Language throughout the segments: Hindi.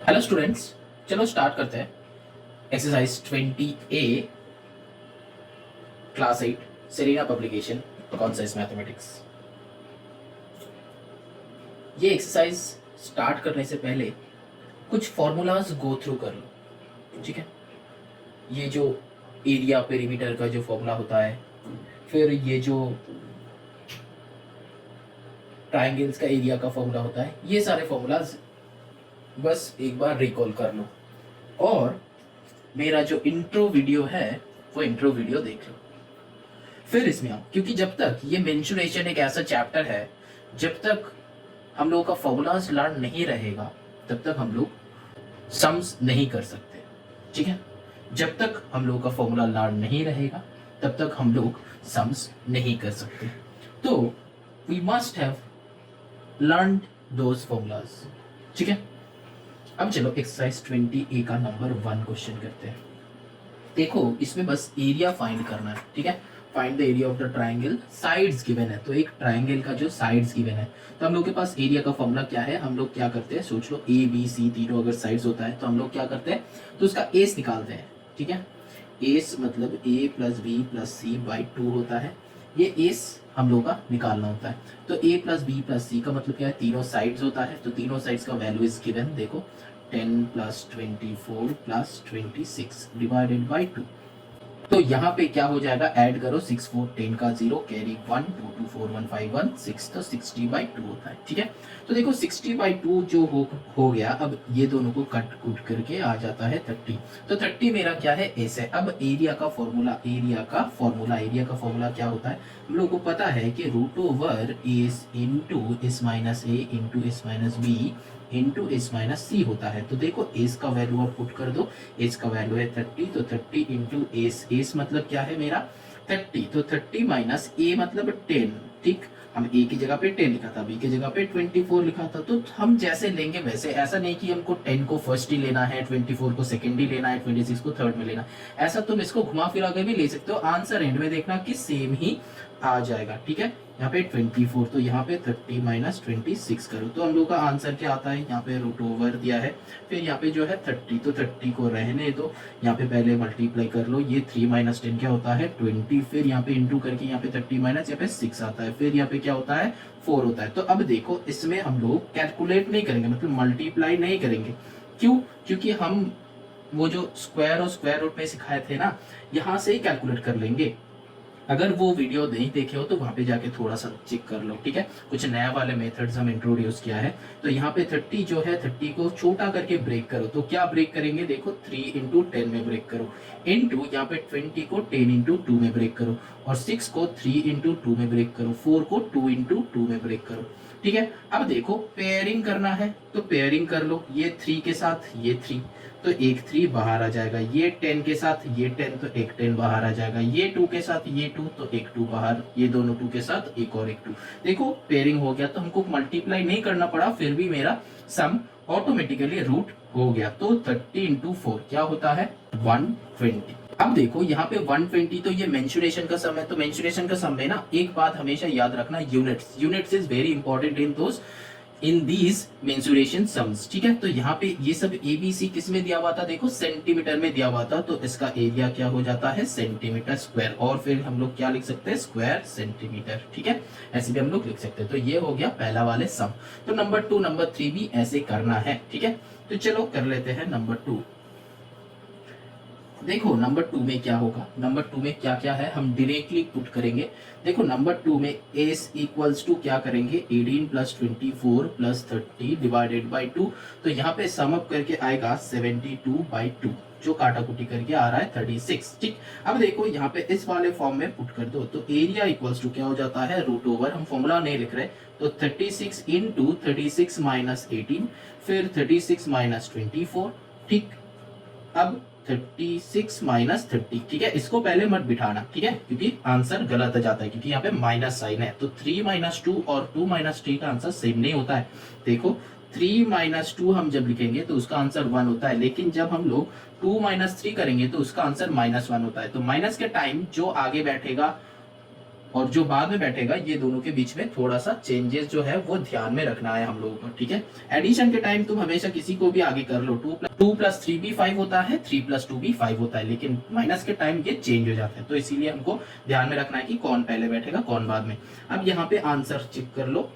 हेलो स्टूडेंट्स, चलो स्टार्ट करते हैं। Exercise 20A class 8 Serena publication concepts mathematics. ये एक्सरसाइज स्टार्ट करने से पहले कुछ फॉर्मूलाज गो थ्रू कर लो, ठीक है। ये जो एरिया पेरीमीटर का जो फॉर्मूला होता है, फिर ये जो ट्राइंगल्स का एरिया का फॉर्मूला होता है, ये सारे फॉर्मूलाज बस एक बार रिकॉल कर लो। और मेरा जो इंट्रो वीडियो है वो इंट्रो वीडियो देख लो, फिर इसमें आओ। क्योंकि जब तक ये मेंसुरेशन एक ऐसा चैप्टर है, जब तक हम लोगों का फॉर्मूलाज लर्न नहीं रहेगा तब तक हम लोग सम्स नहीं कर सकते, ठीक है। जब तक हम लोगों का फॉर्मूला लर्न नहीं रहेगा तब तक हम लोग सम्स नहीं कर सकते। तो we must have learn those formulas, ठीक है। अब चलो एक्सरसाइज 20A का नंबर 1 क्वेश्चन करते हैं। देखो इसमें बस एरिया फाइंड करना है, ठीक है। Find the area of the triangle, sides given है। तो एक ट्राइंगल का जो साइड्स गिवन है, तो हम लोग के पास एरिया का फॉर्मूला क्या है, हम लोग क्या करते हैं, सोच लो। ए बी सी तीनों अगर साइड्स होता है तो हम लोग क्या करते हैं, तो उसका एस निकालते हैं, ठीक है। एस मतलब A plus B plus C by 2 होता है। ये एस हम लोग का निकालना होता है। तो ए प्लस बी प्लस सी का मतलब क्या है, तीनों साइड्स होता है। तो तीनों साइड्स का वैल्यू इज गिवन, देखो 10 प्लस 24 प्लस 26 डिवाइडेड बाई 2। तो यहाँ पे क्या हो जाएगा, ऐड करो, 6 4 10 का 0 कैरी 1 2 2 4 1 5 1 6, तो 60/2 होता है, ठीक है। तो देखो 60/2 जो हो गया। अब ये दोनों को कट कुट करके आ जाता है 30। तो 30 मेरा क्या है, एस है। अब एरिया का फॉर्मूला क्या होता है, हम लोग को पता है कि root over S into S minus A into S minus B into S minus C होता है। तो देखो एस का वैल्यू आप पुट कर दो, एस का वैल्यू है 30, तो 30 इंटू एस, एस मतलब क्या है मेरा 30, तो 30 माइनस ए मतलब 10, ठीक। हम ए की जगह पे 10 लिखा था, बी की जगह पे 24 लिखा था। तो हम जैसे लेंगे वैसे, ऐसा नहीं कि हमको 10 को फर्स्ट ही लेना है, 24 को सेकंड ही लेना है, 26 को थर्ड में लेना, ऐसा तुम इसको घुमा फिरा के भी ले सकते हो। आंसर एंड में देखना कि सेम ही आ जाएगा, ठीक है। यहाँ पे 24, तो यहाँ पे 30 माइनस 26 करो, तो हम लोग का आंसर क्या आता है, यहाँ पे रूट ओवर दिया है, फिर यहाँ पे जो है 30, तो 30 को रहने दो, यहाँ पे पहले मल्टीप्लाई कर लो। ये 3 माइनस 10 क्या होता है 20, फिर यहाँ पे इंटू करके यहाँ पे 30 माइनस यहाँ पे 6 आता है, फिर यहाँ पे क्या होता है 4 होता है। तो अब देखो इसमें हम लोग कैलकुलेट नहीं करेंगे, मतलब मल्टीप्लाई नहीं करेंगे। क्यों, क्योंकि हम वो जो स्क्वायर और स्क्वायर रूट में सिखाए थे ना, यहाँ से ही कैलकुलेट कर लेंगे। अगर वो वीडियो नहीं देखे हो तो वहां पे जाके थोड़ा सा चेक कर लो, ठीक है। कुछ नया वाले मेथड्स हम इंट्रोड्यूस किया है। तो यहाँ पे 30 जो है, 30 को छोटा करके ब्रेक करो। तो क्या ब्रेक करेंगे, देखो 3 इंटू 10 में ब्रेक करो, इंटू यहाँ पे 20 को 10 इंटू 2 में ब्रेक करो, और 6 को 3 इंटू 2 में ब्रेक करो, 4 को 2 इंटू 2 में ब्रेक करो, ठीक है। अब देखो पेयरिंग करना है तो पेयरिंग कर लो। ये 3 के साथ ये 3, तो एक 3 बाहर आ जाएगा। ये 10 के साथ ये 10, तो एक 10 बाहर आ जाएगा। ये 2 के साथ ये 2, तो एक 2 बाहर। ये दोनों 2 के साथ एक और एक 2। देखो पेयरिंग हो गया, तो हमको मल्टीप्लाई नहीं करना पड़ा, फिर भी मेरा सम ऑटोमेटिकली रूट हो गया। तो 30 इंटू 4 क्या होता है 120। अब देखो यहाँ पे 120, तो ये मेंसुरेशन का सम है। तो मेंसुरेशन का सम में ना एक बात हमेशा याद रखना, units is very important in these mensuration sums, ठीक है। तो यहाँ पे ये सब ए बी सी किस में दिया हुआ था, देखो सेंटीमीटर में दिया हुआ था। तो इसका एरिया क्या हो जाता है सेंटीमीटर स्क्वायर, और फिर हम लोग क्या लिख सकते हैं स्क्वायर सेंटीमीटर, ठीक है। ऐसे भी हम लोग लिख सकते हैं। तो ये हो गया पहला वाले सम। तो नंबर 2 नंबर 3 भी ऐसे करना है, ठीक है। तो चलो कर लेते हैं नंबर 2। देखो नंबर 2 में क्या होगा, नंबर 2 में क्या क्या है हम डायरेक्टली पुट करेंगे। देखो नंबर 2 में एस इक्वल्स टू क्या करेंगे 18 प्लस 24 प्लस 30 डिवाइडेड बाई 2। तो यहाँ पे सम अप करके आएगा 72/2, जो काटा कुटी करके आ रहा है 36। ठीक, अब देखो यहाँ पे इस वाले फॉर्म में पुट कर दो तो एरिया इक्वल्स टू क्या हो जाता है, रूट ओवर, हम फॉर्मूला नहीं लिख रहे, तो 36 इंटू 36 माइनस 18, फिर 36 माइनस 24। ठीक, अब 36 माइनस 30। ठीक है, इसको पहले मत बिठाना, ठीक है, क्योंकि आंसर गलत आ जाता है, क्योंकि यहाँ पे माइनस साइन है। तो 3 माइनस 2 और 2 माइनस 3 का आंसर सेम नहीं होता है। देखो 3 माइनस 2 हम जब लिखेंगे तो उसका आंसर 1 होता है, लेकिन जब हम लोग 2 माइनस 3 करेंगे तो उसका आंसर -1 होता है। तो माइनस के टाइम जो आगे बैठेगा और जो बाद में बैठेगा, ये दोनों के बीच में थोड़ा सा चेंजेस जो है वो ध्यान में रखना है हम लोगों को। ठीक है, एडिशन के टाइम तुम हमेशा किसी को भी आगे कर लो, 2 प्लस 3 भी 5 होता है, 3 प्लस 2 भी 5 होता है, लेकिन माइनस के टाइम ये चेंज हो जाता है। तो इसीलिए हमको ध्यान में रखना है कि कौन पहले बैठेगा कौन बाद में। अब यहाँ पे आंसर चेक कर लो।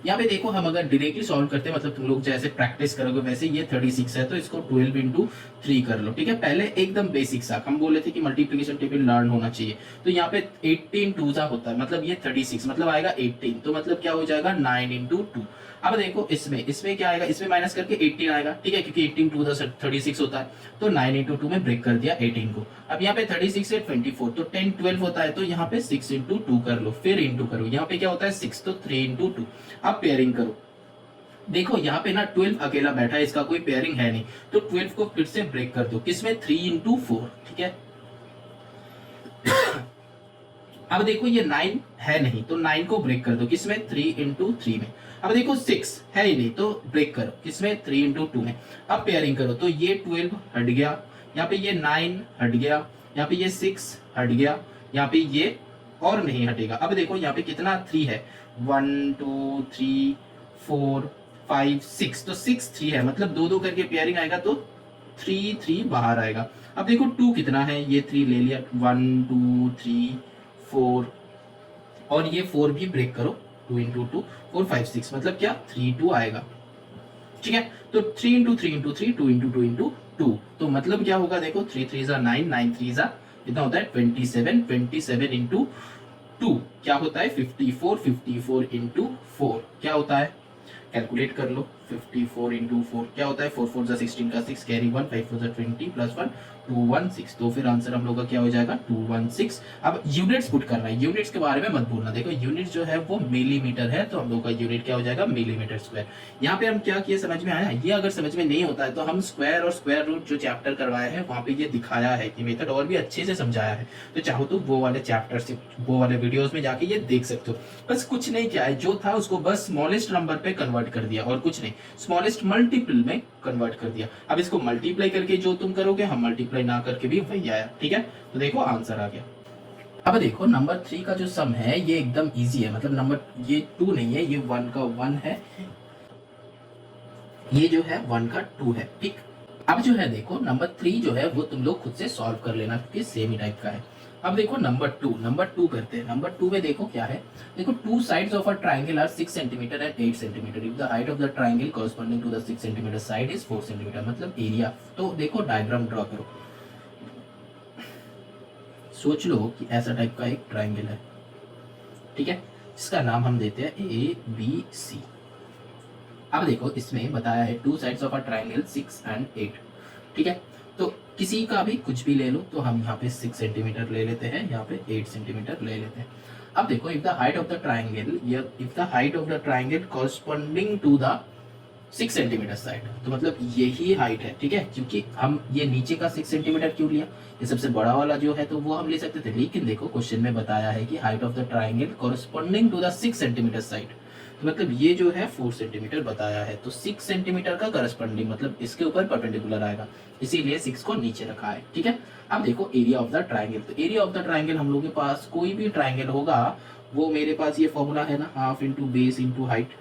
यहाँ पे देखो, हम अगर डायरेक्टली सॉल्व करते हैं, मतलब तुम लोग जैसे प्रैक्टिस करोगे वैसे, ये 36 है तो इसको 12 इंटू 3 कर लो। ठीक है, पहले एकदम बेसिक सा हम बोले थे कि मल्टीप्लिकेशन टेबल लर्न होना चाहिए। तो यहाँ पे 18 2 होता है, मतलब ये 36, मतलब आएगा 18, तो मतलब क्या हो जाएगा 9 इंटू 2। अब देखो इसमें क्या आएगा, इसमें माइनस करके 18 आएगा। ठीक है, क्योंकि 18 2 36 होता है, तो 9 इंटू 2 में ब्रेक कर दिया 18 को। अब यहाँ पे 36 से 24, तो 10 12 होता है, तो यहाँ पे 6 इंटू 2 कर लो, फिर इंटू करो, यहाँ पे क्या होता है 6, तो 3 इंटू 2। अब पेयरिंग करो, देखो यहाँ पे ना 12 अकेला बैठा है, इसका कोई पेयरिंग है नहीं, तो 12 को फिर से ब्रेक कर दो, किसमें 3 इंटू 4। ठीक है, अब देखो ये 9 है नहीं, तो 9 को ब्रेक कर दो, किसमें 3 इंटू 3 में। अब देखो 6 है ही नहीं, तो ब्रेक करो, किसमें 3 इंटू 2 में। अब पेयरिंग करो, तो ये 12 हट गया, यहाँ पे ये 9 हट गया, यहाँ पे ये 6 हट गया, यहाँ पे ये और नहीं हटेगा। अब देखो यहाँ पे कितना 3 है, 1 2 3 4 5 6, तो 6 3 है, मतलब 2 2 करके पेयरिंग आएगा, तो 3 3 बाहर आएगा। अब देखो 2 कितना है, ये 3 ले लिया, 1 2 3 4, और ये 4 भी ब्रेक करो, 2 इंटू 2 4 5 6, मतलब क्या 3 2 आएगा। ठीक है, तो 3 इंटू 3 इंटू 3 2 इंटू 2 इंटू 2, तो मतलब क्या होगा, देखो 3 3 जा 9 9 3 जा कितना होता है 27, 27 इंटू 2 क्या होता है 54, 54 इंटू 4 क्या होता है, कैलकुलेट कर लो, 54 इंटू 4 क्या होता है, 4 4 जा 16 का 6 कैरी 1, 5 4 जा 20 प्लस 1 216, तो फिर आंसर हम लोग का क्या हो जाएगा 216। अब यूनिट्स पुट करना है, यूनिट्स के बारे में मत भूलना, देखो यूनिट जो है वो मिलीमीटर है, तो हम लोग का यूनिट क्या हो जाएगा मिलीमीटर स्क्वायर। यहाँ पे हम क्या किए समझ में आया, ये अगर समझ में नहीं होता है तो हम स्क्वायर और स्क्वायर रूट जो चैप्टर करवाया है वहाँ पे ये दिखाया है कि मेथड और भी अच्छे से समझाया है, तो चाहो तो वो वाले चैप्टर से वो वाले वीडियोस में जाके ये देख सकते हो। बस कुछ नहीं किया है, जो था उसको बस स्मॉलेस्ट नंबर पे कन्वर्ट कर दिया और कुछ नहीं, स्मॉलेस्ट मल्टीपल में कन्वर्ट कर दिया। अब इसको मल्टीप्लाई करके जो तुम करोगे, हम मल्टीप्लाई ना करके भी वही आया। ठीक है, तो देखो आंसर आ गया। अब देखो नंबर 3 का जो सम है ये एकदम इजी है, मतलब नंबर ये 2 नहीं है, ये 1 का 1 है, ये जो है 1 का 2 है। ठीक, अब जो है देखो नंबर 3 जो है वो तुम लोग खुद से सॉल्व कर लेना, क्योंकि सेम ही टाइप का है। अब देखो नंबर 2 करते हैं। नंबर 2 में देखो क्या है, देखो 2 sides of a triangle are 6 centimeter and 8 centimeter if the height of the triangle corresponding to the 6 centimeter side is 4 centimeter, मतलब एरिया। तो देखो डायग्राम ड्रॉ करो, सोच लो कि ऐसा टाइप का एक ट्राइंगल है, ठीक है, इसका नाम हम देते हैं ABC। अब देखो इसमें बताया है 2 sides of a triangle 6 and 8, ठीक है, तो किसी का भी कुछ भी ले लो, तो हम यहाँ पे 6 सेंटीमीटर ले लेते हैं, यहाँ पे 8 सेंटीमीटर ले लेते हैं। अब देखो if the height of the triangle, if the height of the triangle corresponding to the 6 centimetre side, तो मतलब यही हाइट है, ठीक है, क्योंकि हम ये नीचे का 6 सेंटीमीटर क्यों लिया, ये सबसे बड़ा वाला जो है तो वो हम ले सकते थे, लेकिन देखो क्वेश्चन में बताया है कि height of the triangle corresponding to the 6 centimetre side, तो मतलब ये जो है 4 सेंटीमीटर बताया है, तो 6 सेंटीमीटर का करस्पॉन्डिंग मतलब इसके ऊपर परपेंडिकुलर आएगा, इसीलिए 6 को नीचे रखा है। ठीक है, अब देखो एरिया ऑफ द ट्राइंगल, तो एरिया ऑफ द ट्राइंगल हम लोग के पास कोई भी ट्राइंगल होगा, वो मेरे पास ये फॉर्मूला है ना, half into base into height.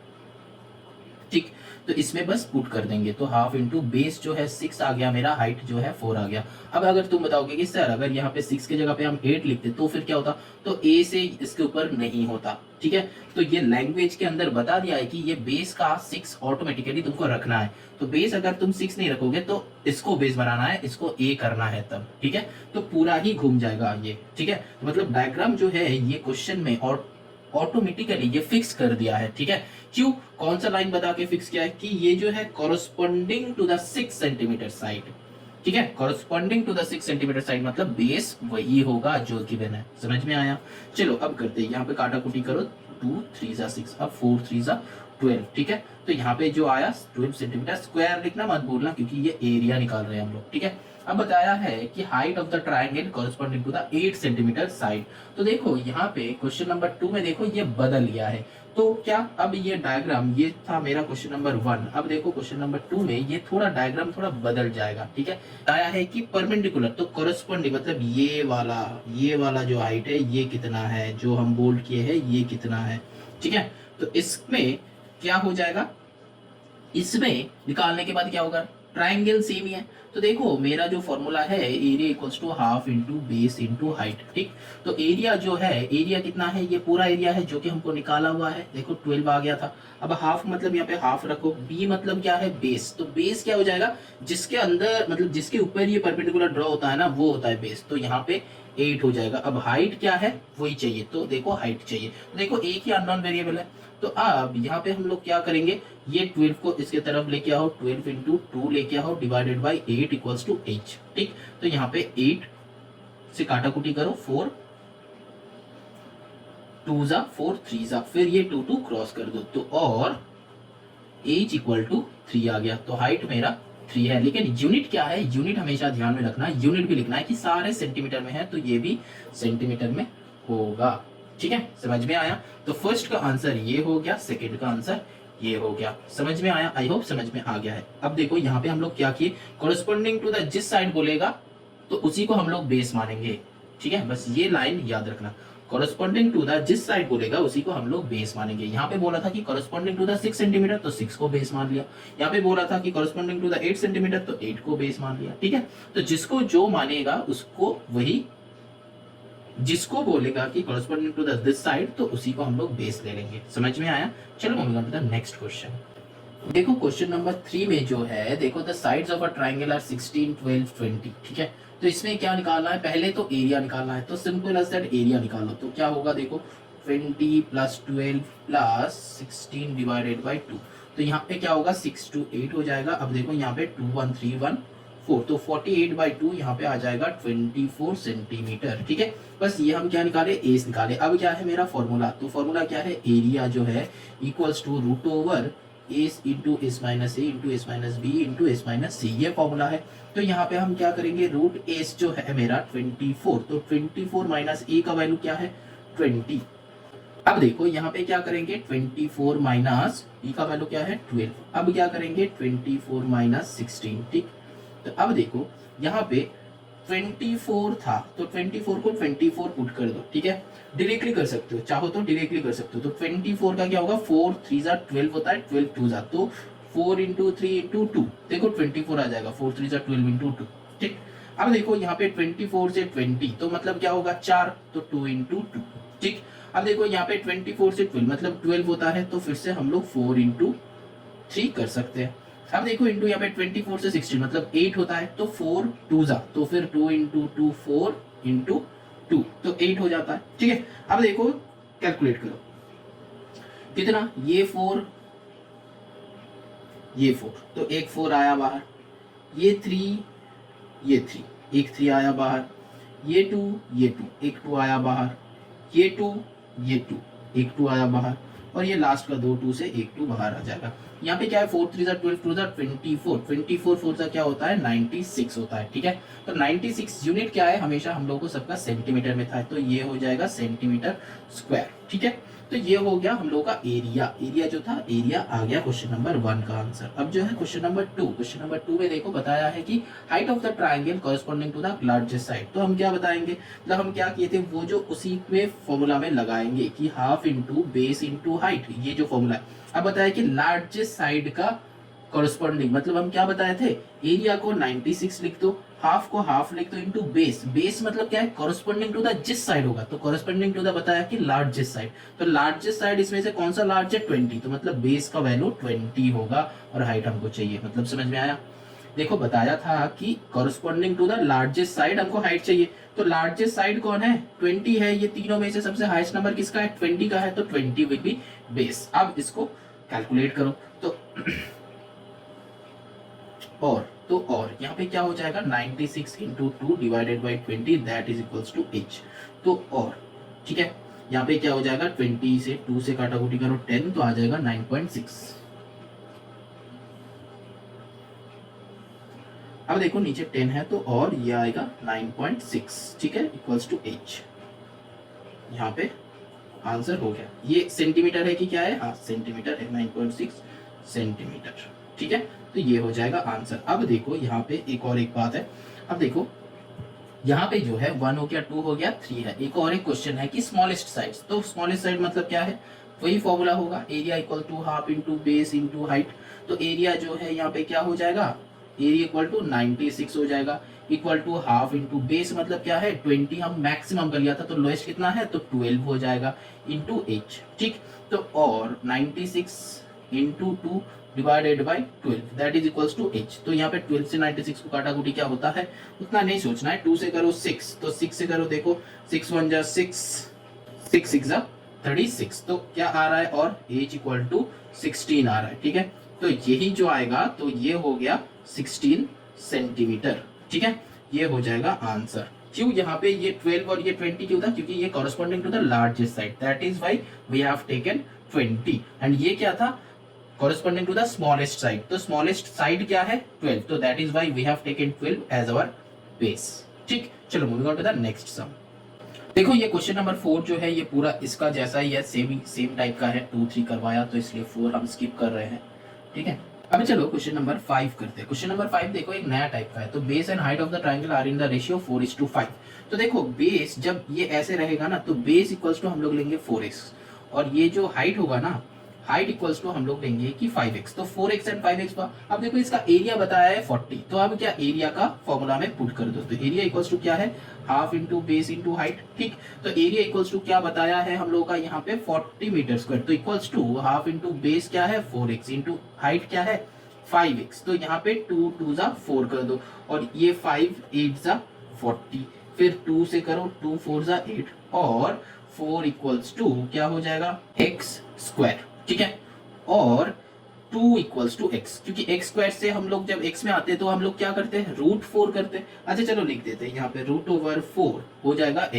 ठीक, तो इसमें बस पुट कर देंगे, तो हाफ इंटू बेस जो है 6 आ गया मेरा, हाइट जो है 4 आ गया। अब अगर तुम बताओगे कि सर अगर यहाँ पे 6 की जगह पे हम 8 लिखते तो फिर क्या होता, तो ए से इसके ऊपर नहीं होता। ठीक है, तो ये लैंग्वेज के अंदर बता दिया है कि ये बेस का 6 ऑटोमेटिकली तुमको रखना है, तो बेस अगर तुम 6 नहीं रखोगे तो इसको बेस बनाना है, इसको ए करना है तब, ठीक है, तो पूरा ही घूम जाएगा ये। ठीक है, मतलब डायग्राम जो है ये क्वेश्चन में और ऑटोमेटिकली ये फिक्स कर दिया है, ठीक है। क्यों, कौन सा लाइन बता के फिक्स किया है कि ये जो है corresponding to the 6 centimetre side, ठीक है, corresponding to the 6 centimetre side मतलब बेस वही होगा जो गिवन है। समझ में आया? चलो अब करते हैं, यहाँ पे काटा कुटी करो, 2 3 जा 6, अब 4 3 जा 12, ठीक है। तो यहाँ पे जो आया 12 सेंटीमीटर, स्क्वायर लिखना मत भूलना क्योंकि ये एरिया निकाल रहे हैं हम लोग, ठीक है। अब बताया है कि height of the triangle corresponding to the 8 centimetre side. तो देखो यहाँ पे क्वेश्चन नंबर 2 में देखो ये बदल लिया है, तो क्या अब ये डायग्राम, ये था मेरा क्वेश्चन नंबर 1, अब देखो क्वेश्चन नंबर 2 में ये थोड़ा डायग्राम थोड़ा बदल जाएगा, ठीक है। आया है कि परपेंडिकुलर, तो कॉरस्पॉन्डिंग मतलब ये वाला जो हाइट है ये कितना है, जो हम बोल्ड किए हैं ये कितना है, ठीक है। तो इसमें क्या हो जाएगा, इसमें निकालने के बाद क्या होगा, ट्राइंगल सेम ही है। तो देखो मेरा जो फॉर्मूला है area equals to half into base into height, ठीक। तो एरिया जो है, एरिया कितना है, ये पूरा एरिया है जो कि हमको निकाला हुआ है, देखो 12 आ गया था। अब हाफ मतलब यहाँ पे हाफ रखो, बी मतलब क्या है, बेस। तो बेस क्या हो जाएगा, जिसके अंदर मतलब जिसके ऊपर ये परपेंडिकुलर ड्रॉ होता है ना, वो होता है बेस। तो यहाँ पे 8 हो जाएगा। अब हाइट क्या है, वही चाहिए, तो देखो हाइट चाहिए, तो देखो एक ही अननोन वेरिएबल है। तो अब यहाँ पे हम लोग क्या करेंगे, ये 12 को इसके तरफ लेके आओ, 12 इंटू 2 लेके आओ divided by 8 equals to h, ठीक। तो यहाँ पे 8 से काटा कुटी करो, 4 2 जा 4 3 जा, फिर ये 2 क्रॉस कर दो, तो और h इक्वल टू 3 आ गया। तो हाइट मेरा 3 है, लेकिन यूनिट क्या है, यूनिट हमेशा ध्यान में रखना, यूनिट भी लिखना है कि सारे सेंटीमीटर में है, तो ये भी सेंटीमीटर में होगा, ठीक है। समझ में आया? तो फर्स्ट का आंसर ये हो गया, सेकंड का आंसर ये हो गया। समझ में आया? आई होप समझ में आ गया है। अब देखो यहाँ पे हम लोग क्या किए, कॉरस्पॉन्डिंग टू द जिस साइड बोलेगा तो उसी को हम लोग बेस मानेंगे, ठीक है। बस ये लाइन याद रखना, कॉरस्पॉन्डिंग टू द जिस साइड बोलेगा उसी को हम लोग बेस मानेंगे। यहाँ पे बोला था कि कॉरस्पॉन्डिंग टू द 6 सेंटीमीटर, तो 6 को बेस मान लिया। यहाँ पे बोला था कि कॉरस्पॉन्डिंग टू द 8 सेंटीमीटर, तो 8 को बेस मान लिया, ठीक है। तो जिसको जो मानेगा उसको वही, जिसको बोलेगा कि कॉरस्पॉन्डिंग टू दिस साइड तो उसी को हम लोग बेस ले लेंगे। समझ में आया? चलो moving on to the next question. देखो क्वेश्चन नंबर 3 में जो है, देखो the sides of a triangle are 16 12 20, ठीक है। तो इसमें क्या निकालना है, पहले तो एरिया निकालना है, तो सिंपल एज दैट एरिया निकालो। तो क्या होगा, देखो 20 प्लस 12 प्लस 16 डिवाइडेड बाई 2, तो यहाँ पे क्या होगा 6 2 8 हो जाएगा। अब देखो यहाँ पे 2 1 3 1 4, तो 48/2 यहाँ पे आ जाएगा 24 सेंटीमीटर, ठीक है। बस ये हम क्या निकाले, एस निकाले। अब क्या है मेरा फॉर्मूला, तो फॉर्मूला क्या है, एरिया जो है equals to root over S into S minus A into S minus B into S minus C, ये फॉर्मूला है। तो यहाँ पे हम क्या करेंगे, रूट एस जो है मेरा 24, तो 24 माइनस ए का वैल्यू क्या है 20। अब देखो यहाँ पे क्या करेंगे, 24 माइनस ई का वैल्यू क्या है 12। अब क्या करेंगे 24 माइनस 16, ठीक। तो अब देखो यहाँ पे 24 था, तो 24 को 24 पुट कर दो, ठीक है। डायरेक्टली कर सकते हो, चाहो तो डायरेक्टली कर सकते हो। तो 24 का क्या होगा, 4 3 जा 12 होता है, 12 2 जा, तो 4 इंटू 3 इंटू 2, देखो 24 आ जाएगा, 4 3 जा 12 इंटू 2, ठीक। अब देखो यहाँ पे 24 से 20 तो मतलब क्या होगा 4, तो 2 इंटू 2, ठीक। अब देखो यहाँ पे 24 से 12 मतलब 12 होता है, तो फिर से हम लोग 4 इंटू 3 कर सकते हैं। अब देखो इंटू यहाँ पे 24 से 16 मतलब 8 होता है, तो 4 2 जा, तो फिर 2 इंटू 2 4 इंटू 2, तो 8 हो जाता है, ठीक है। अब देखो कैलकुलेट करो कितना, ये 4 ये 4, तो एक 4 आया बाहर, ये 3 ये 3, एक 3 आया बाहर, ये 2 ये 2, एक 2 आया बाहर, ये 2 ये 2, एक 2 आया बाहर, और ये लास्ट का 2 2 से एक 2 बाहर आ जाएगा। यहाँ पे क्या है 4 3 जा 12 2 जा 24, 24 4 जा क्या होता है 96 होता है, ठीक है। तो 96 यूनिट क्या है, हमेशा हम लोगों को सबका सेंटीमीटर में था, तो ये हो जाएगा सेंटीमीटर स्क्वायर, ठीक है। तो ये हो गया हम लोगों का एरिया, एरिया जो था एरिया आ गया क्वेश्चन नंबर 1 का आंसर। अब जो है क्वेश्चन नंबर 2, क्वेश्चन नंबर 2 में देखो बताया है कि height of the triangle corresponding to the largest side. तो हम क्या बताएंगे, मतलब हम क्या किए थे, वो जो उसी में फॉर्मूला में लगाएंगे कि half into base into height, ये जो फॉर्मूला है। अब बताया कि लार्जेस्ट साइड का कॉरस्पॉन्डिंग मतलब हम क्या बताए थे, एरिया को 96 लिख दो, हाफ को हाफ लिख दो इंटू बेस, बेस मतलब क्या है कॉरस्पॉन्डिंग टू द जिस साइड होगा, तो कॉरस्पॉन्डिंग टू द बताया कि लार्जेस्ट साइड, तो लार्जेस्ट साइड इसमें से कौन सा लार्ज है 20, तो मतलब बेस का वैल्यू 20 होगा और हाइट हमको चाहिए, मतलब समझ में आया। देखो बताया था कि corresponding to the largest side हमको हाइट चाहिए, तो लार्जेस्ट साइड कौन है, 20 है। ये तीनों में से सबसे हाईएस्ट नंबर किसका है, 20 का है, तो 20 विल बी बेस। अब इसको कैलकुलेट करो तो और यहाँ पे क्या हो जाएगा, 96 into 2 divided by 20 that is equals to h। तो और ठीक है, यहाँ पे क्या हो जाएगा, 20 से 2 से काटाकुटी करो 10, तो आ जाएगा 9.6। अब देखो नीचे 10 है तो और ये आएगा 9.6, ठीक है, इक्वल्स टू h। यहाँ पे आंसर हो गया। ये सेंटीमीटर है कि क्या है, हाँ सेंटीमीटर है, 9.6 सेंटीमीटर, ठीक है। तो ये हो जाएगा आंसर। अब देखो यहाँ पे एक और एक बात है, अब देखो यहाँ पे जो है 1 हो गया, 2 हो गया, 3 है। एक और एक क्वेश्चन है कि स्मॉलेस्ट साइड, तो स्मॉलेस्ट साइड मतलब क्या है, वही फॉर्मूला होगा, area equal to half into base into height. तो एरिया जो है यहाँ पे क्या हो जाएगा, एरिया इक्वल टू 96 हो जाएगा, equal to half into base मतलब क्या है 20, हम मैक्सिमम कर लिया था तो लोएस्ट कितना है, तो 12 हो जाएगा, इंटू h, ठीक। तो और 96 into 2 divided by 12 that is equals to h। तो यहाँ पे 12 से 96 को काटा कुटी क्या होता है, उतना नहीं सोचना है। 2 से करो 6, तो 6 से करो, देखो 6 1 जा 6, 6 6 जा 36, तो क्या आ रहा है, और h इक्वल टू 16 आ रहा है, ठीक है। तो यही जो आएगा, तो ये हो गया 16 सेंटीमीटर, ठीक है, ये हो जाएगा आंसर। क्यों यहाँ पे ये 12 और ये 20 क्यों था, क्योंकि ये corresponding to the largest side, that is why we have taken 20, and ये क्या था, corresponding to the smallest side, तो smallest side क्या है 12, तो that is why we have taken 12 as our base, ठीक। चलो moving on to the next sum। देखो ये क्वेश्चन नंबर 4 जो है ये पूरा इसका जैसा ही है, सेम टाइप का है, 2 3 करवाया तो इसलिए 4 हम स्किप कर रहे हैं, ठीक है। अब चलो क्वेश्चन नंबर 5 करते हैं। क्वेश्चन नंबर 5 देखो एक नया टाइप का है, तो base and height of the triangle are in the ratio 4:5। तो देखो बेस जब ये ऐसे रहेगा ना, तो बेस इक्वल्स टू हम लोग लेंगे 4x, और ये जो हाइट होगा ना, हाइट इक्वल्स टू हम लोग लेंगे कि 5x, तो 4x एंड 5x का। अब देखो इसका एरिया बताया है 40, तो अब क्या एरिया का फॉर्मूला में पुट कर दो, तो एरिया इक्वल्स टू क्या है, half into base into height, ठीक। तो एरिया इक्वल्स टू क्या बताया है हम लोगों का यहाँ पे 40 मीटर स्क्वायर, तो equals to half into base क्या है 4x इंटू हाइट क्या है 5x, तो यहाँ पे 2 2 जा 4 कर दो, और ये 5 8 जा 40, फिर 2 से करो 2 4 जा 8, और 4 इक्वल्स टू क्या हो जाएगा x स्क्वायर, ठीक है, और 2 इक्वल्स टू x, क्योंकि x स्क्वायर से हम लोग जब x में आते हैं तो हम लोग क्या करते हैं, रूट 4 करते हैं। अच्छा चलो लिख देते हैं यहाँ पे रूट ओवर 4 हो जाएगा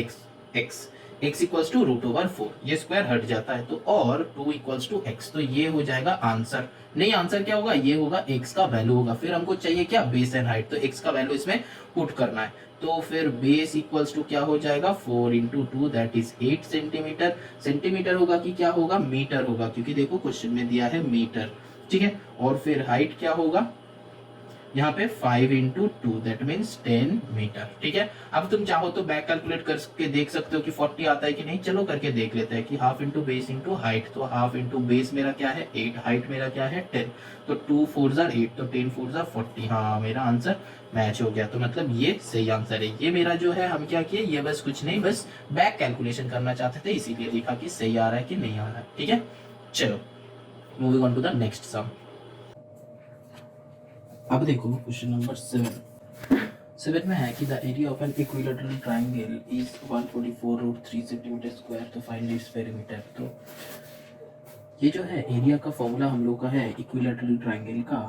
x equals to root over 4, ये स्क्वायर हट जाता है, तो और 2 इक्वल्स टू x, तो ये हो जाएगा आंसर। नहीं आंसर क्या होगा, ये होगा x का वैल्यू होगा, फिर हमको चाहिए क्या, बेस एंड हाइट, तो x का वैल्यू इसमें पुट करना है, तो फिर बेस इक्वल्स टू क्या हो जाएगा 4 into 2 that is 8 centimetre. Centimetre होगा कि क्या होगा, मीटर होगा, क्योंकि देखो क्वेश्चन में दिया है मीटर, ठीक है। और फिर हाइट क्या होगा यहाँ पे 5 इंटू 2 दैट मीन्स 10 मीटर, ठीक है। अब तुम चाहो तो बैक कैलकुलेट करके देख सकते हो कि 40 आता है कि नहीं, चलो करके देख लेते हैं कि half into base into height, तो हाफ इंटू बेस मेरा क्या है 8, हाइट मेरा क्या है 10, तो 2 4 जा 8, तो 10 4 जा 40, हाँ मेरा आंसर मैच हो गया। तो मतलब ये सही आंसर है, ये मेरा जो है हम क्या किए, ये बस कुछ नहीं, बस बैक कैलकुलेशन करना चाहते थे, इसीलिए देखा कि सही आ रहा है कि नहीं आ रहा है, ठीक है। चलो moving on to the next sum. अब देखो क्वेश्चन नंबर 7 में है कि the area of an equilateral triangle is 144√3 centimetre square, तो फाइंड इट्स पेरीमीटर। तो ये जो है एरिया का फॉर्मूला हम लोग का है इक्विलैटरल ट्रायंगल का,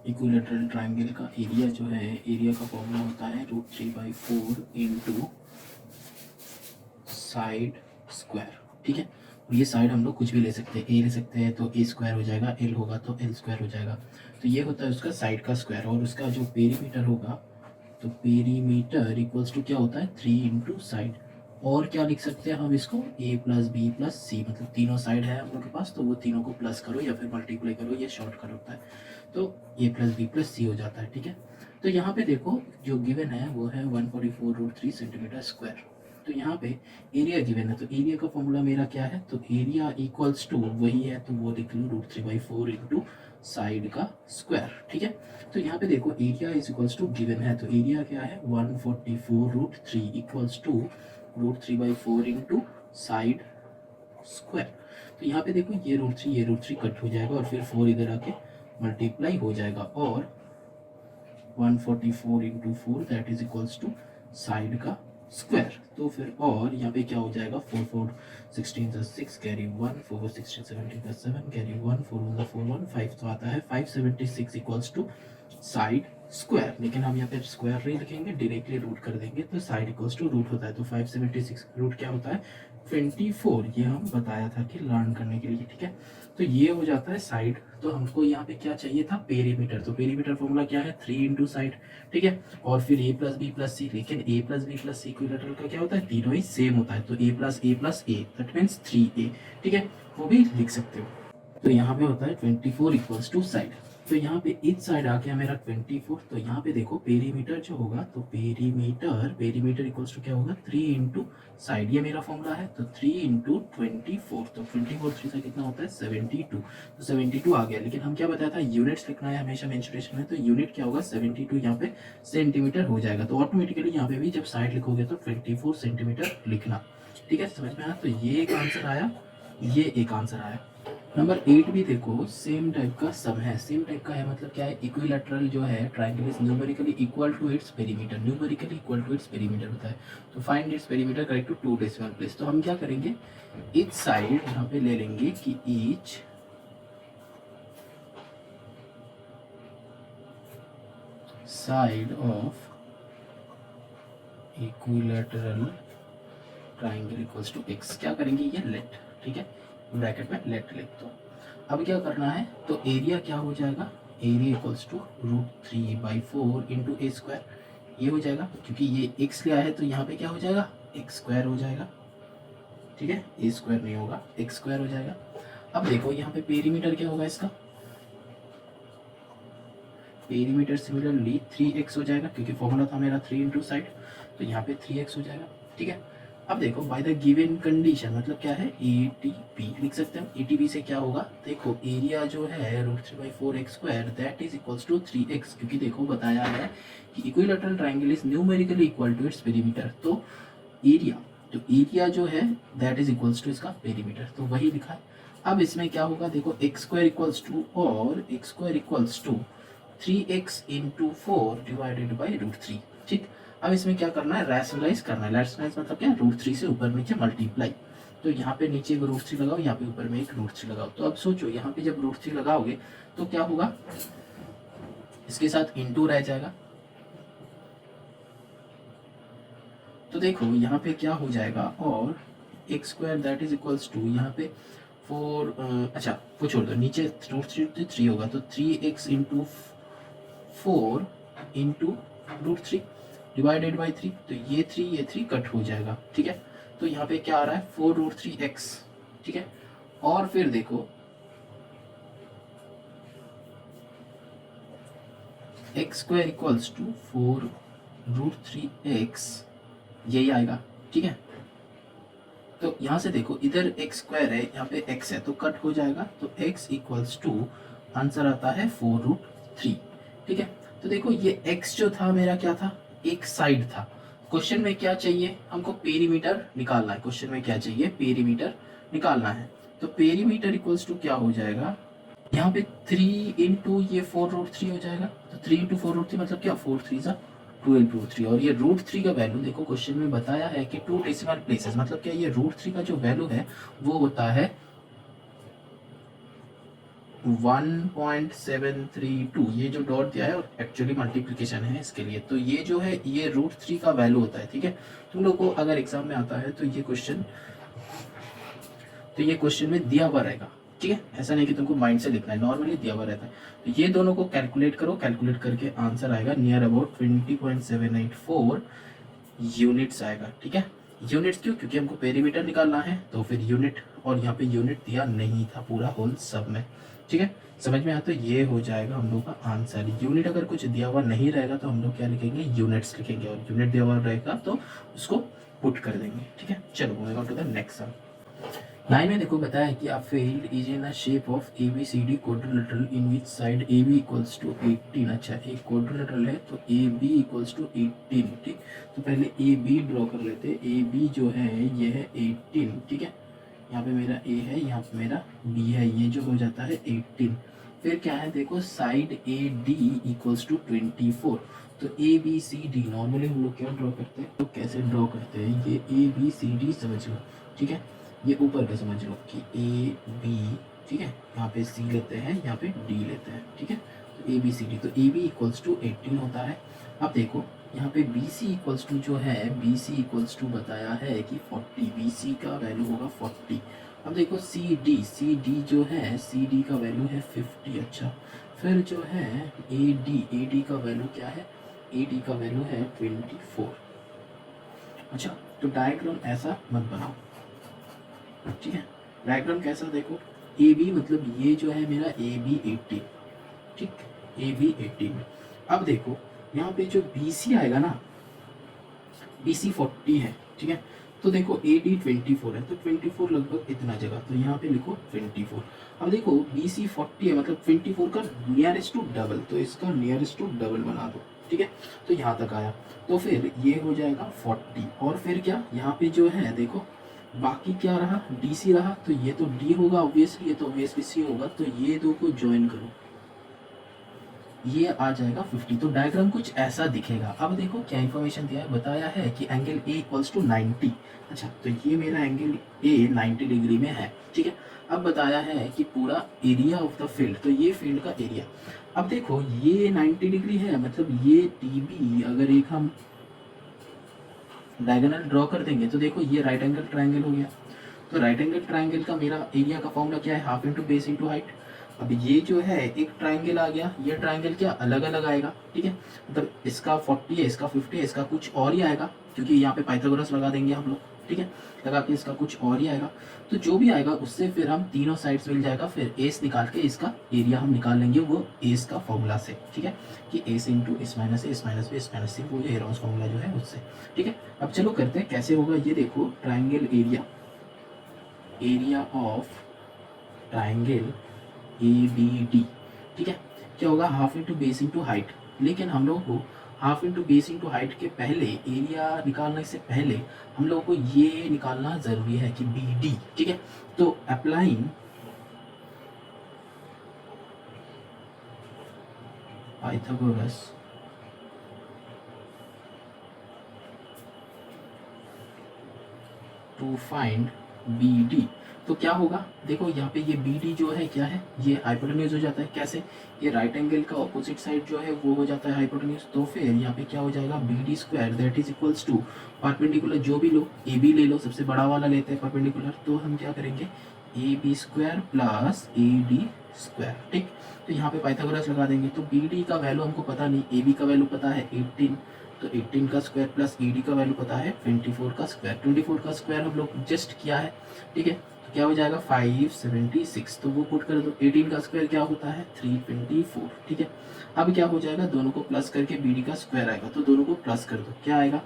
इक्विलैटरल ट्रायंगल का एरिया जो है, एरिया का फॉर्मूला होता है √3/4 इंटू साइड स्क्वायर, ठीक है। और ये साइड हम लोग कुछ भी ले सकते हैं, ए ले सकते हैं तो ए स्क्वायर हो जाएगा, एल होगा तो एल स्क्वायर हो जाएगा, तो ये होता है उसका साइड का स्क्वायर। और उसका जो पेरीमीटर होगा, तो पेरीमीटर इक्वल्स टू क्या होता है 3 इंटू साइड, और क्या लिख सकते हैं हम इसको, a प्लस बी प्लस सी, मतलब तीनों साइड है हम लोग के पास, तो वो तीनों को प्लस करो या फिर मल्टीप्लाई करो, ये शॉर्टकट होता है, तो a प्लस बी प्लस सी हो जाता है, ठीक है। तो यहाँ पे देखो जो गिवन है वो है 144√3 सेंटीमीटर स्क्वायर, तो यहाँ पे एरिया गिवन है, तो एरिया का फॉर्मूला मेरा क्या है, तो एरिया इक्वल्स टू वही है, तो वो लिख लो √3/4 इंटू साइड का स्क्वायर, ठीक है। तो यहाँ पे देखो area is equals to given है, तो एरिया क्या है 144√3 equals to √3/4 into side square. तो यहाँ पे देखो ये रूट थ्री कट हो जाएगा और फिर 4 इधर आके मल्टीप्लाई हो जाएगा और 144 into 4 that is equals to side का स्क्वायर। तो फिर और यहाँ पे क्या हो जाएगा 4 4 16 6 कैरी 1 4 16 17 7 कैरी 1 4 1 4 1 5 तो आता है 576 इक्वल्स टू साइड स्क्वायर। लेकिन हम यहाँ पे स्क्वायर नहीं लिखेंगे, डायरेक्टली रूट कर देंगे तो साइड इक्वल्स टू रूट होता है। तो 576 रूट क्या होता है 24, ये हम बताया था कि लर्न करने के लिए, ठीक है। तो ये हो जाता है साइड। तो हमको यहाँ पे क्या चाहिए था पेरीमीटर। तो पेरीमीटर फॉर्मूला क्या है 3 इंटू साइड, ठीक है। और फिर a plus B plus c, लेकिन a plus B plus c equilateral का क्या होता है तीनों ही सेम होता है। तो a plus a that means 3a, ठीक है, वो भी लिख सकते हो। तो यहाँ पे होता है 24 इक्वल्स टू साइड। तो यहाँ पे इस साइड आ गया मेरा 24। तो यहाँ पे देखो पेरीमीटर जो होगा तो पेरीमीटर इक्वल्स टू क्या होगा 3 इंटू साइड, ये मेरा फॉर्मूला है। तो 3 इंटू 24, तो 24 3 से कितना होता है 72। तो 72 आ गया। लेकिन हम क्या बताया था यूनिट्स लिखना है हमेशा मेंसुरेशन में, तो यूनिट क्या होगा 72 यहाँ पे सेंटीमीटर हो जाएगा। तो ऑटोमेटिकली यहाँ पे भी जब साइड लिखोगे तो 24 सेंटीमीटर लिखना, ठीक है, समझ में आया। तो ये एक आंसर आया, ये एक आंसर आया। नंबर 8 भी देखो सेम टाइप का सम है। सेम टाइप का है मतलब क्या है इक्विलैटरल जो है triangle is numerically equal to its perimeter, numerically equal to its perimeter होता है। तो find its perimeter correct to 2 decimal place. तो हम क्या करेंगे ईच साइड यहाँ पे ले लेंगे कि each side of equilateral triangle equals to x. क्या करेंगे ये लेट, ठीक है, ब्रैकेट में लेट लिख दो। अब क्या करना है तो एरिया क्या हो जाएगा area equals to √3/4 into a square, ये हो जाएगा क्योंकि ये x लिया है तो यहाँ पे क्या हो जाएगा एक्स स्क्वायर हो जाएगा, ठीक है, ए स्क्वायर नहीं होगा एक्स स्क्वायर हो जाएगा। अब देखो यहाँ पे पेरीमीटर क्या होगा इसका पेरीमीटर सिमिलरली 3x हो जाएगा क्योंकि फॉर्मूला था मेरा 3 इंटू साइड, तो यहाँ पे 3x हो जाएगा, ठीक है। अब देखो बाय द गिवन कंडीशन मतलब क्या है ATP लिख सकते हैं। ATP से क्या होगा देखो एरिया जो है √3/4 x square that is equals to 3x, क्योंकि देखो बताया है कि equilateral triangle is numerically equal to its perimeter. तो एरिया जो है दैट इज इक्वल्स टू इसका पेरीमीटर, तो वही लिखा है। अब इसमें क्या होगा देखो x स्क्वायर इक्वल्स टू और x square equals to 3x into 4 divided by √3, ठीक। अब इसमें क्या करना है रैशनलाइज करना है। रैशनलाइज मतलब क्या √3 से ऊपर नीचे मल्टीप्लाई। तो यहाँ पे नीचे एक √3 लगाओ, यहाँ पे ऊपर में एक √3 लगाओ। तो अब सोचो यहाँ पे जब √3 लगाओगे तो क्या होगा इसके साथ इंटू रह जाएगा। तो देखो यहाँ पे क्या हो जाएगा और x square that is equals to यहाँ पे 4 अच्छा वो छोड़ दो, नीचे √3 3 होगा तो 3x into 4 into √3 divided by 3। तो ये 3 कट हो जाएगा, ठीक है। तो यहाँ पे क्या आ रहा है 4√3x, ठीक है। और फिर देखो x square equals to 4√3x यही आएगा, ठीक है। तो यहाँ से देखो इधर x स्क्वायर है यहाँ पे x है तो कट हो जाएगा। तो x इक्वल्स टू आंसर आता है 4√3, ठीक है। तो देखो ये x जो था मेरा क्या था एक साइड था। क्वेश्चन में क्या चाहिए हमको पेरीमीटर निकालना है। क्वेश्चन में क्या चाहिए पेरीमीटर निकालना है। तो पेरीमीटर इक्वल्स टू क्या हो जाएगा यहाँ पे 3 इंटू ये 4√3 हो जाएगा। तो 3 इंटू 4√3 मतलब क्या 4 3 सा 12√3 और ये √3 का वैल्यू देखो क्वेश्चन में बताया है कि 2 डेसिमल प्लेसेस मतलब क्या ये √3 का जो वैल्यू है वो होता है 1.732। ये जो डॉट दिया है एक्चुअली मल्टीप्लिकेशन है इसके लिए। तो ये जो है ये √3 का वैल्यू होता है, ठीक है। तुम लोग को अगर एग्जाम में आता है तो ये क्वेश्चन में दिया हुआ रहेगा, ठीक है। ऐसा नहीं कि तुमको माइंड से लिखना है, नॉर्मली दिया हुआ रहता है। तो ये दोनों को कैलकुलेट करो, कैलकुलेट करके आंसर आएगा नियर अबाउट 20.784 यूनिट्स आएगा, ठीक है। यूनिट्स क्यों क्योंकि हमको पेरीमीटर निकालना है तो फिर यूनिट, और यहाँ पे यूनिट दिया नहीं था पूरा होल सब में, ठीक है। समझ में आया। तो ये हो जाएगा हम लोग का आंसर। यूनिट अगर कुछ दिया हुआ नहीं रहेगा तो हम लोग क्या लिखेंगे यूनिट्स लिखेंगे, और यूनिट दिया हुआ रहेगा तो उसको पुट कर देंगे, ठीक है। चलो moving on to the next sum. 9 में देखो बताया है कि a field is in the shape of ABCD quadrilateral in which side AB equals to 18। अच्छा एक क्वाड्रिलेटरल है तो AB इक्वल्स टू 18, ठीक। तो पहले AB ड्रॉ कर लेते हैं। AB जो है ये है 18, ठीक है। यहाँ पे मेरा ए है, यहाँ पे मेरा बी है, ये जो हो जाता है 18। फिर क्या है देखो, side A D equals to 24। तो A B C D normally हम लोग क्या ड्रॉ करते हैं, तो कैसे ड्रॉ करते हैं, ये ए बी सी डी समझ लो, ठीक है। ये ऊपर का समझ लो कि ए बी, ठीक है, यहाँ पे सी लेते हैं, यहाँ पे डी लेते हैं, ठीक है। तो ए बी सी डी, तो ए बी इक्वल्स टू 18 होता है। अब देखो यहाँ पे बी सी इक्वल्स टू जो है, बी सी इक्वल्स टू बताया है कि 40, बी सी का वैल्यू होगा 40। अब देखो सी डी जो है, सी डी का वैल्यू है 50। अच्छा, फिर जो है ए डी का वैल्यू क्या है, ए डी का वैल्यू है 24। अच्छा, तो डायग्राम ऐसा मत बनाओ, ठीक है। डायग्राम कैसा देखो, ए बी मतलब ये जो है मेरा ए बी 18, ठीक, ए बी 18। अब देखो यहाँ पे जो बी सी आएगा ना, बी सी 40 है, ठीक है। तो देखो ए डी 24 है, तो 24 लगभग इतना जगह, तो यहाँ पे लिखो 24। अब देखो बी सी 40 है, मतलब 24 का नियरेस्ट टू डबल, तो इसका नियरेस्ट टू डबल बना दो, ठीक है। तो यहाँ तक आया, तो फिर ये हो जाएगा 40। और फिर क्या, यहाँ पे जो है देखो बाकी क्या रहा, डी सी रहा, तो ये तो डी होगा ऑब्वियसली, ये तो ऑब्वियसली सी होगा, तो ये दो को ज्वाइन करो, ये आ जाएगा 50। तो डायग्राम कुछ ऐसा दिखेगा। अब देखो क्या इन्फॉर्मेशन दिया है, बताया है कि एंगल ए इक्वल्स टू 90। अच्छा, तो ये मेरा एंगल ए 90 डिग्री में है, ठीक है। अब बताया है कि पूरा एरिया ऑफ द फील्ड, तो ये फील्ड का एरिया। अब देखो ये 90 डिग्री है, मतलब ये टी बी अगर एक हम डायगोनल ड्रॉ कर देंगे, तो देखो ये राइट एंगल ट्राइंगल हो गया। तो राइट एंगल ट्राइंगल का मेरा एरिया का फॉर्मूला क्या है, half into base into height. अब ये जो है एक ट्राइंगल आ गया, ये ट्राइंगल क्या अलग अलग आएगा, ठीक है। मतलब इसका 40 है, इसका 50 है, इसका कुछ और ही आएगा, क्योंकि यहाँ पे पाइथागोरस लगा देंगे हम लोग, ठीक है। लगा के इसका कुछ और ही आएगा। तो जो भी आएगा उससे फिर हम तीनों साइड्स मिल जाएगा, फिर एस निकाल के इसका एरिया हम निकाल लेंगे वो एस का फॉर्मूला से, ठीक है, कि S into S minus S minus B S minus C, वो हेरोन्स फॉर्मूला जो है उससे, ठीक है। अब चलो करते हैं कैसे होगा, ये देखो triangle area, area of triangle A B D, ठीक है, क्या होगा, half into base into height. लेकिन हम लोगों को half into base into height के पहले, एरिया निकालने से पहले हम लोगों को ये निकालना जरूरी है कि बी डी, ठीक है। तो applying Pythagoras to find B D, तो क्या होगा, देखो यहाँ पे ये बी डी जो है क्या है, ये हाइपोटेन्यूज हो जाता है। कैसे, ये राइट एंगल का ऑपोजिट साइड जो है वो हो जाता है हाइपोटेन्यूज। तो फिर यहाँ पे क्या हो जाएगा, B D square that is equals to perpendicular, जो भी लो, ए बी ले लो, सबसे बड़ा वाला लेते हैं परपेंडिकुलर, तो हम क्या करेंगे, A B square plus A D square, ठीक। तो यहाँ पे पाइथागोरस लगा देंगे, तो बी डी का वैल्यू हमको पता नहीं, ए बी का वैल्यू पता है 18, तो 18 का स्क्वायर प्लस ए डी का वैल्यू पता है 24 का स्क्वायर। 24 का स्क्वायर हम लोग जस्ट किया है, ठीक है। तो क्या हो जाएगा 576, तो वो पुट कर दो। 18 का स्क्वायर क्या होता है 324, ठीक है। अब क्या हो जाएगा, दोनों को प्लस करके बी डी का स्क्वायर आएगा, तो दोनों को प्लस कर दो, क्या आएगा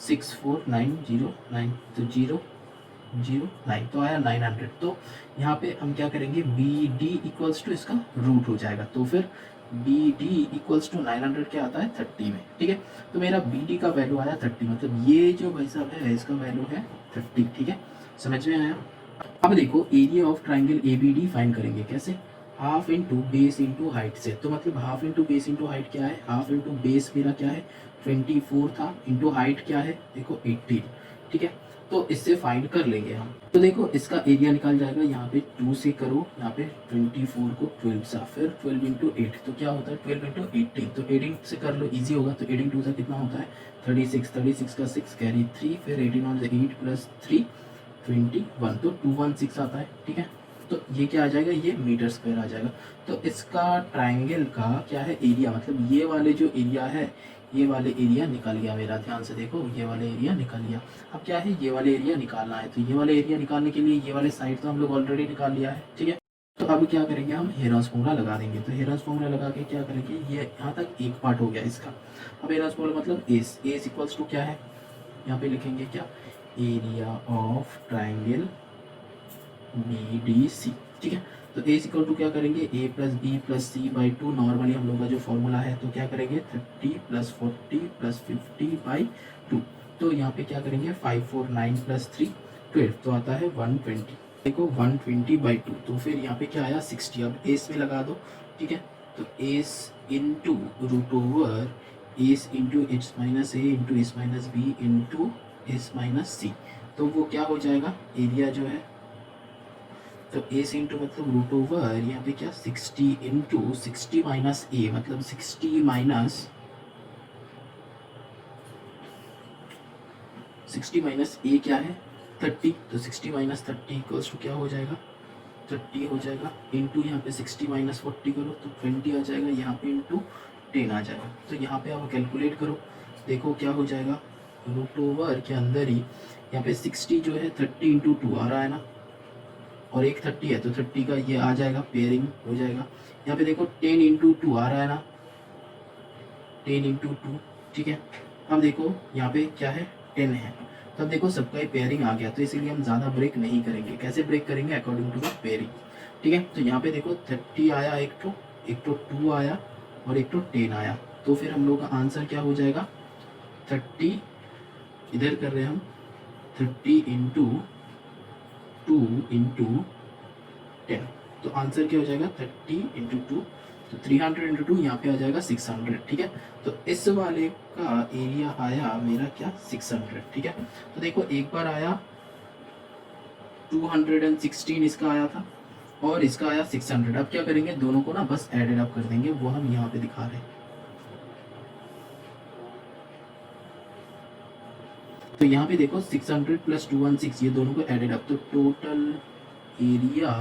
64909, तो 009, तो आया 900। तो यहाँ पे हम क्या करेंगे, बी डी इक्वल्स टू इसका रूट हो जाएगा, तो फिर बी डी इक्वल्स टू 900 क्या आता है 30 में, ठीक है। तो मेरा बी डी का वैल्यू आया 30, मतलब ये जो भाई साहब है इसका वैल्यू है 30, ठीक है। समझ में आया। अब देखो area of triangle A B D find करेंगे कैसे, half into base into height से। तो मतलब half into base into height क्या है, हाफ इंटू बेस मेरा क्या है 24 था, इंटू हाइट क्या है देखो 18, ठीक है। तो इससे फाइंड कर लेंगे हम। तो देखो इसका एरिया निकल जाएगा, यहाँ पे 2 से करो, यहाँ पे 24 को 12 सा, फिर 12 इंटू 8, तो क्या होता है 12 इंटू 18, तो 18 से कर लो, इजी होगा। तो 18 2 से कितना होता है 36, 36 का 6 कैरी 3, फिर 18 ऑन 8 प्लस 3 21, तो 216 आता है, ठीक है। तो ये क्या आ जाएगा, ये मीटर स्क्वायर आ जाएगा। तो इसका ट्राइंगल का क्या है एरिया, मतलब ये वाले जो एरिया है, ये वाले एरिया निकल गया मेरा, ध्यान से देखो ये वाले एरिया निकल गया। अब क्या है, ये वाले एरिया निकालना है, तो ये वाले एरिया निकालने के लिए ये वाले साइड तो हम लोग ऑलरेडी निकाल लिया है, ठीक है। तो अब क्या करेंगे, हम हेरॉन्स फॉर्मूला लगा देंगे। तो हेरॉन्स फॉर्मूला लगा के क्या करेंगे, ये यहाँ तक एक पार्ट हो गया इसका। अब हेरॉन्स फॉर्मूला मतलब एस इक्वल्स टू क्या है, यहाँ पे लिखेंगे क्या, area of triangle B D C, ठीक है। तो ए इक्वल टू क्या करेंगे, A plus B plus C by 2, normally हम लोग का जो फॉर्मूला है, तो क्या करेंगे 30 प्लस 40 प्लस 50 बाई 2। तो यहाँ पे क्या करेंगे 549 प्लस 3 12, तो आता है 120, देखो 120/2, तो फिर यहाँ पे क्या आया 60। अब एस में लगा दो, ठीक है। तो S into root over S into H minus A into S minus B into S minus C, तो वो क्या हो जाएगा एरिया जो है, तो एस इंटू मतलब रूट ओवर यहाँ पे क्या 60 इंटू 60 माइनस ए, मतलब 60 माइनस ए क्या है 30, तो 60 माइनस 30 इक्वल्स टू क्या हो जाएगा 30 हो जाएगा, इंटू यहाँ पे 60 माइनस 40 करो तो 20 आ जाएगा, यहाँ पे इंटू 10 आ जाएगा। तो यहाँ पे आप कैलकुलेट करो, देखो क्या हो जाएगा, रूट ओवर के अंदर ही यहाँ पे 60 जो है 30 इंटू 2 आ रहा है ना, और एक 30 है तो 30 का ये आ जाएगा, पेयरिंग हो जाएगा। यहाँ पे देखो 10 इंटू 2 आ रहा है ना, 10 इंटू 2, ठीक है। अब देखो यहाँ पे क्या है 10 है, तब देखो सबका ये पेयरिंग आ गया, तो इसीलिए हम ज़्यादा ब्रेक नहीं करेंगे। कैसे ब्रेक करेंगे, अकॉर्डिंग टू द पेयरिंग, ठीक है। तो यहाँ पे देखो 30 आया, एक तो 2 आया और एक तो 10 आया, तो फिर हम लोग का आंसर क्या हो जाएगा 30, इधर कर रहे हैं हम 30 इंटू 2 इंटू 10, तो आंसर क्या हो जाएगा 30 इंटू 2, तो 300 इंटू 2 यहाँ पे आ जाएगा 600, ठीक है। तो इस वाले का एरिया आया मेरा क्या 600, ठीक है। तो देखो एक बार आया 216 इसका आया था और इसका आया 600। अब क्या करेंगे, दोनों को ना बस एडेड अप कर देंगे, वो हम यहाँ पे दिखा रहे हैं। तो यहाँ पे देखो 600 प्लस 216, ये दोनों को एडेड अप, तो total area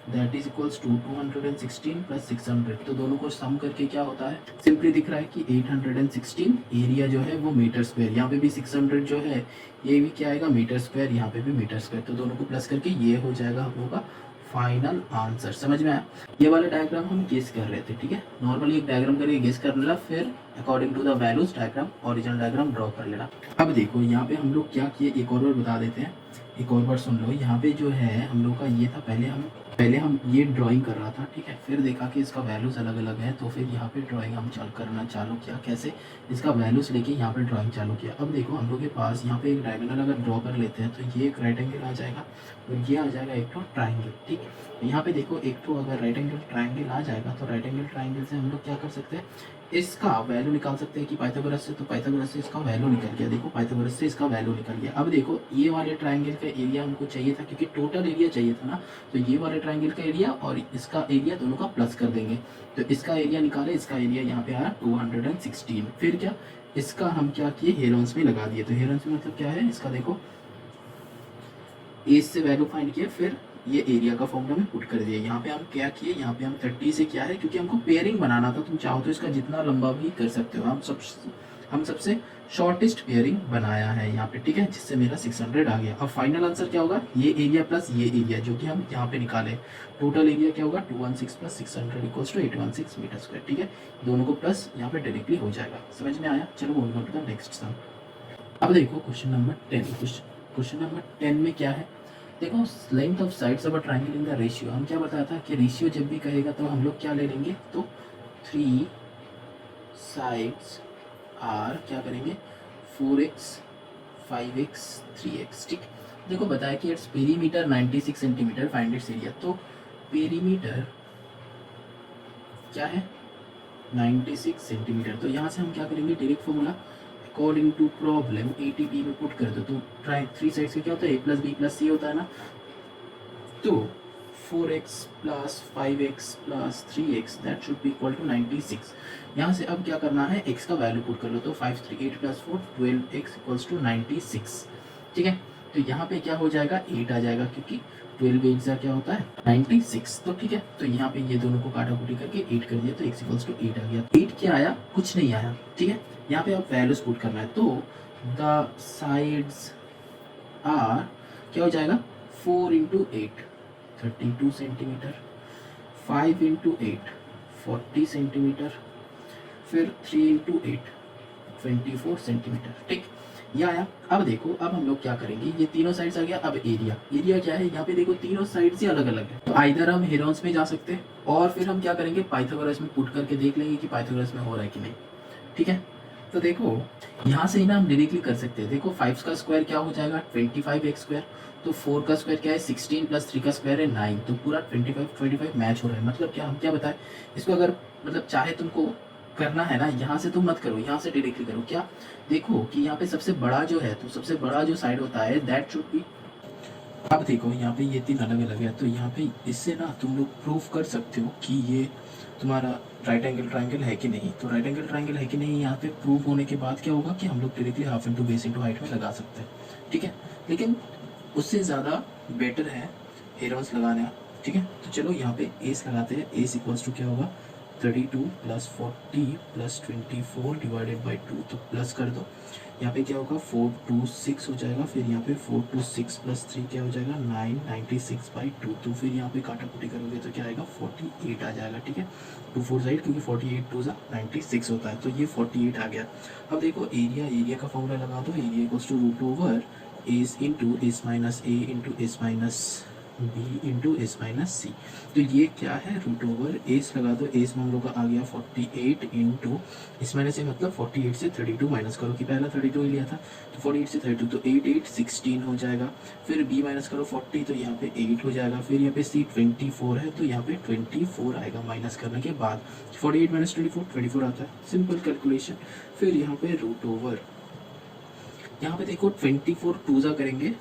that is equals to 216 plus 600, तो दोनों को सम करके क्या होता है, सिंपली दिख रहा है कि 816 एरिया जो है वो मीटर स्क्वायर, यहाँ पे भी 600 जो है ये भी क्या आएगा मीटर स्क्वायर, यहाँ पे भी मीटर स्क्वायर, तो दोनों को प्लस करके ये हो जाएगा हम लोग का फाइनल आंसर। समझ में आया। ये वाला डायग्राम हम गेस कर रहे थे, ठीक है। नॉर्मली एक डायग्राम करके गेस कर लेना, फिर according to the values diagram original diagram draw कर लेना। अब देखो यहाँ पे हम लोग क्या किए, एक और बार बता देते हैं, एक और बार सुन लो। यहाँ पे जो है हम लोग का ये था, पहले हम ये ड्राइंग कर रहा था, ठीक है। फिर देखा कि इसका वैल्यूज़ अलग अलग है, तो फिर यहाँ पे ड्राइंग हम करना चालू किया। कैसे, इसका वैल्यूज़ लेके यहाँ पे ड्राइंग चालू किया। अब देखो हम लोग के पास यहाँ पे एक डायगोनल अगर ड्रॉ कर लेते हैं, तो ये एक राइट एंगल आ जाएगा और ये आ जाएगा एक तो ट्राइंगल, ठीक है। यहाँ पे देखो एक तो अगर राइट एंगल ट्राइंगल आ जाएगा, तो राइट एंगल ट्राइंगल से हम लोग क्या कर सकते हैं, इसका वैल्यू निकाल सकते हैं कि पाइथागोरस से, तो पाइथागोरस से इसका वैल्यू निकल गया। देखो पाइथागोरस से इसका वैल्यू निकल गया। अब देखो ये वाले ट्राइंगल का एरिया हमको चाहिए था, क्योंकि टोटल एरिया चाहिए था ना, तो ये वाले ट्राइंगल का एरिया और इसका एरिया दोनों का प्लस कर देंगे, तो इसका एरिया निकाले, इसका एरिया यहाँ पे आया 216। फिर क्या, इसका हम क्या किए, हेरोन्स में लगा दिए। तो हेरोन्स में मतलब क्या है, इसका देखो एज से वैल्यू फाइंड किए, फिर ये एरिया का फॉर्मूला में पुट कर दिया। यहाँ पे हम क्या किए, यहाँ पे हम 30 से क्या है, क्योंकि हमको पेयरिंग बनाना था, तुम चाहो तो इसका जितना लंबा भी कर सकते हो। हम सबसे शॉर्टेस्ट पेयरिंग बनाया है यहाँ पे, ठीक है, जिससे मेरा 600 आ गया। अब फाइनल आंसर क्या होगा, ये एरिया प्लस ये एरिया जो कि हम यहाँ पे निकाले, टोटल एरिया क्या होगा 216 plus 600 equals to 816 metre square, ठीक है। दोनों को प्लस यहाँ पे डायरेक्टली हो जाएगा। समझ में आया। चलो moving on to the next sum. अब देखो क्वेश्चन नंबर 10। क्वेश्चन नंबर 10 में क्या है, देखो length of sides of a triangle in the ratio. हम क्या बताया था कि रेशियो जब भी कहेगा तो हम लोग क्या ले लेंगे, तो 3 साइड्स आर क्या करेंगे 4x 5x 3x, ठीक। देखो बताया कि its perimeter 96 centimetre, find its area. तो पेरीमीटर क्या है 96 सेंटीमीटर, तो यहाँ से हम क्या करेंगे, direct formula according to problem ATP में पुट कर दो। तो ट्राई 3 साइड्स का क्या होता है, a plus b plus c होता है ना, तो 4x plus 5x plus 3x that should be equal to 96। यहाँ से अब क्या करना है, x का वैल्यू पुट कर लो, तो 5 3 8 प्लस 4 12x इक्वल्स टू 96, ठीक है। तो यहाँ पे क्या हो जाएगा 8 आ जाएगा, क्योंकि 12 एग्जा क्या होता है 96, तो ठीक है। तो यहाँ पे ये दोनों को काटा कुटी करके 8 कर दिया, तो x इक्वल्स टू 8 आ गया। 8 क्या आया, कुछ नहीं आया, ठीक है। यहाँ पे आप वैल्यूज पुट करना है, तो द साइड्स आर क्या हो जाएगा 4 इंटू 8 32 सेंटीमीटर, 5 इंटू 8 40 सेंटीमीटर, फिर 3 इंटू 8 24 सेंटीमीटर, ठीक, ये आया। अब देखो अब हम लोग क्या करेंगे, ये तीनों साइड्स आ गया। अब एरिया क्या है, यहाँ पे देखो तीनों साइड्स ही अलग अलग है, तो आइदर हम हेरोन्स में जा सकते हैं, और फिर हम क्या करेंगे पाइथागोरस में पुट करके देख लेंगे कि पाइथागोरस में हो रहा है कि नहीं, ठीक है। तो देखो यहाँ से ही ना हम डायरेक्टली कर सकते हैं। देखो 5 का स्क्वायर क्या हो जाएगा 25 स्क्वायर, तो 4 का स्क्वायर क्या है 16 प्लस 3 का स्क्वायर है 9, तो पूरा 25 मैच हो रहा है। मतलब क्या हम क्या बताएं इसको, अगर मतलब चाहे तुमको करना है ना यहाँ से तुम मत करो, यहाँ से डायरेक्टली करो। क्या देखो कि यहाँ पे सबसे बड़ा जो है, तो सबसे बड़ा जो साइड होता है दैट शुड बी। अब देखो यहाँ पे ये तीन अलग अलग है, तो यहाँ पे इससे ना तुम लोग प्रूफ कर सकते हो कि ये तुम्हारा राइट एंगल ट्राइंगल है कि नहीं। तो राइट एंगल ट्राइंगल है कि नहीं यहाँ पे प्रूफ होने के बाद क्या होगा कि हम लोग directly half into base into height में लगा सकते हैं, ठीक है। लेकिन उससे ज़्यादा बेटर है हेरोन्स लगाना, ठीक है। तो चलो यहाँ पे एस लगाते हैं। एस इक्वल्स टू क्या होगा 32 प्लस 40 प्लस 24 डिवाइडेड बाई 2, तो प्लस कर दो। यहाँ पे क्या होगा 426 हो जाएगा, फिर यहाँ पे 426 प्लस 3 क्या हो जाएगा 996/2, तो फिर यहाँ पे काटा कुटी करोगे तो क्या आएगा 48 आ जाएगा, ठीक है। 2 4 साइड क्योंकि 48 2 96 होता है, तो ये 48 आ गया। अब देखो एरिया का फॉर्मूला लगा दो। Area equals to root over S into S minus A into S minus B into S minus C. तो ये क्या है रूट ओवर एस लगा दो। एस हम लोग का आ गया 48 इंटू एस माइनस ए, मतलब 48 से 32 माइनस करो कि पहला 32 ही लिया था, तो 48 से 32 तो 8 8 16 हो जाएगा। फिर बी माइनस करो 40 तो यहाँ पे 8 हो जाएगा। फिर यहाँ पे सी 24 है तो यहाँ पे 24 आएगा माइनस करने के बाद। 48 माइनस 24 आता है, सिंपल कैलकुलेशन। फिर यहाँ पे रूट ओवर, यहाँ पे देखो 24 टूजा करेंगे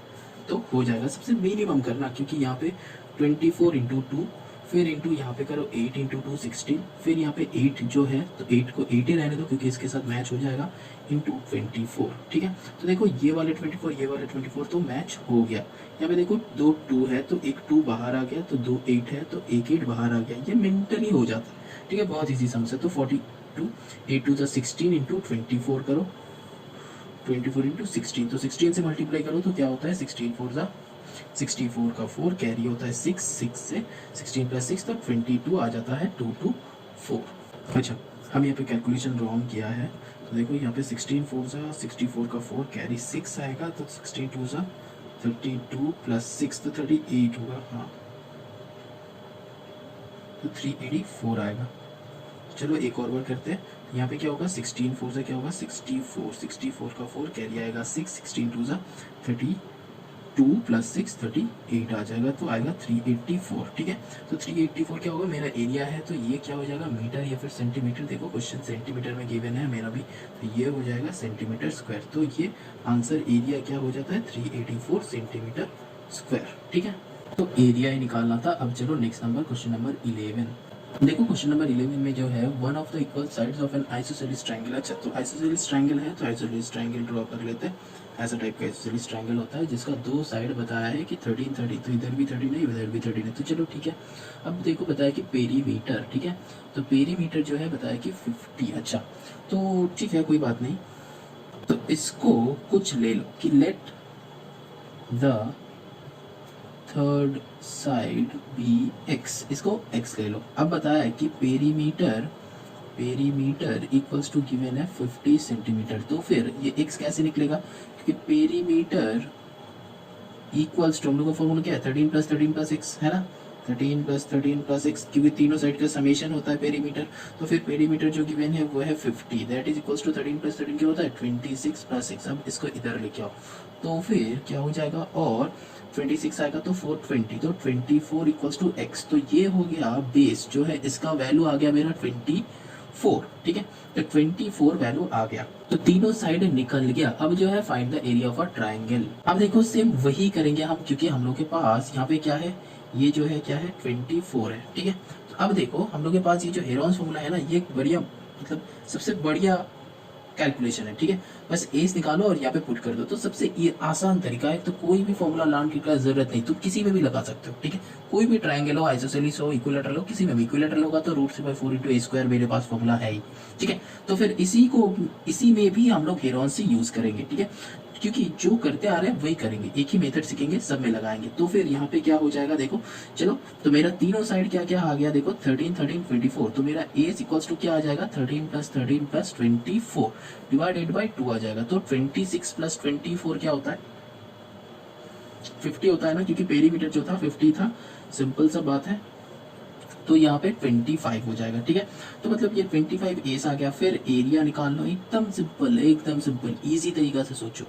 तो हो जाएगा। सबसे मिनिमम करना क्योंकि यहाँ पे 24 इंटू 2, फिर इंटू यहाँ पे करो 8 इंटू 2 16, फिर यहाँ पे 8 जो है तो 8 को 8 ही रहने दो क्योंकि इसके साथ मैच हो जाएगा इंटू 24, ठीक है। तो देखो ये वाले 24 ये वाले 24 तो मैच हो गया। यहाँ पे देखो 2 2 है तो एक 2 बाहर आ गया, तो 2 8 है तो एक 8 बाहर आ गया। ये मेंटली हो जाता है, ठीक है, बहुत ईजी सम से। तो 42 8 2 16 इंटू 24 करो, 24 इंटू 16, तो 16 से मल्टीप्लाई करो तो क्या होता है 16 4 64 का 4 कैरी होता है 6 6 से 16 प्लस 6 तो 22 आ जाता है 2 2 4। अच्छा हम यहाँ पे कैलकुलेशन रॉन्ग किया है, तो देखो यहाँ पे 16 4 64 का 4 कैरी 6 आएगा, तो 16 2 32 प्लस 6 तो 38 होगा, हाँ तो 384 आएगा। चलो एक और बार करते हैं। यहाँ पे क्या होगा 16 4 से क्या होगा 64 64 का 4 कैरी आएगा 6 16 2 32 प्लस 6 38 आ जाएगा, तो आएगा 384, ठीक है। तो 384 क्या होगा मेरा एरिया है, तो ये क्या हो जाएगा मीटर या फिर सेंटीमीटर। देखो क्वेश्चन सेंटीमीटर में गिवन है मेरा भी, तो ये हो जाएगा सेंटीमीटर स्क्वायर। तो ये आंसर एरिया क्या हो जाता है 384 सेंटीमीटर स्क्वायर, ठीक है। तो एरिया ही निकालना था। अब चलो नेक्स्ट नंबर, क्वेश्चन नंबर 11। देखो क्वेश्चन नंबर 11 में जो है one of the equal sides of N isosceles triangle. अच्छा तो आइसोसेलेस ट्रायंगल है तो आइसोसेलेस ट्रायंगल ड्रॉ कर लेते हैं। ऐसा टाइप का आइसोसेलेस ट्रायंगल होता है जिसका दो साइड बताया है कि 13 30, तो इधर भी 30 नहीं इधर भी 30 नहीं, तो चलो ठीक है। अब देखो बताया कि पेरीमीटर, ठीक है, तो पेरीमीटर जो है बताया कि 50। अच्छा तो ठीक है कोई बात नहीं, तो इसको कुछ ले लो कि let the third side be x, इसको एक्स ले लो। अब बताया कि पेरीमीटर इक्वल्स टू गिवन है 50 सेंटीमीटर, तो फिर ये एक्स कैसे निकलेगा क्योंकि पेरीमीटर इक्वल्स टू हम लोग का फॉर्मूला क्या है 13 प्लस एक्स है ना, 13 प्लस एक्स, क्योंकि तीनों साइड का समेशन होता है पेरीमीटर। तो फिर पेरीमीटर जो गिवन है वो है 50, that is equals to 13 plus 13 क्या होता है 26 प्लस एक्स। अब इसको इधर लेके आओ तो फिर क्या हो जाएगा, और 26 आएगा तो 420, तो 24 इक्वल्स टू एक्स। तो ये हो गया बेस जो है इसका वैल्यू आ गया मेरा 24, ठीक है, तो 24 वैल्यू आ गया, तो तीनों साइड निकल गया। अब जो है find the area of a triangle. अब देखो सेम वही करेंगे हम क्योंकि हम लोग के पास यहाँ पे क्या है, ये जो है क्या है 24 है, ठीक है। तो अब देखो हम लोग के पास ये जो हेरोन्स फॉर्मूला है ना, ये बढ़िया मतलब सबसे बढ़िया कैलकुलेशन है, ठीक है। बस एस निकालो और यहाँ पे पुट कर दो, तो सबसे ये आसान तरीका है। तो कोई भी फॉर्मूला लाने की जरूरत नहीं, तुम किसी में भी लगा सकते हो, ठीक है। कोई भी ट्रायंगल हो, आइसोसेलेस हो, इक्विलैटरल हो, किसी में भी इक्विलैटरल होगा तो √3/4 इंटू ए स्क्वायर मेरे पास फॉर्मूला है ही, ठीक है। तो फिर इसी में भी हम लोग हेरोन से यूज करेंगे, ठीक है, क्योंकि जो करते आ रहे हैं वही करेंगे, एक ही मेथड सीखेंगे सब में लगाएंगे। तो फिर यहाँ पे क्या हो जाएगा देखो, चलो तो मेरा तीनों साइड क्या क्या आ गया देखो 13 13 24, तो मेरा एस इक्वल्स टू क्या आ जाएगा 13 प्लस 24 डिवाइडेड बाई 2 आ जाएगा। तो 26 प्लस 24 क्या होता है 50 होता है ना, क्योंकि पेरीमीटर जो था 50 था, सिंपल सा बात है। तो यहाँ पे 25 हो जाएगा। ठीक है, तो मतलब ये 25 एस आ गया। फिर एरिया निकाल लो, एकदम सिंपल, एकदम सिंपल, इजी तरीका से सोचो।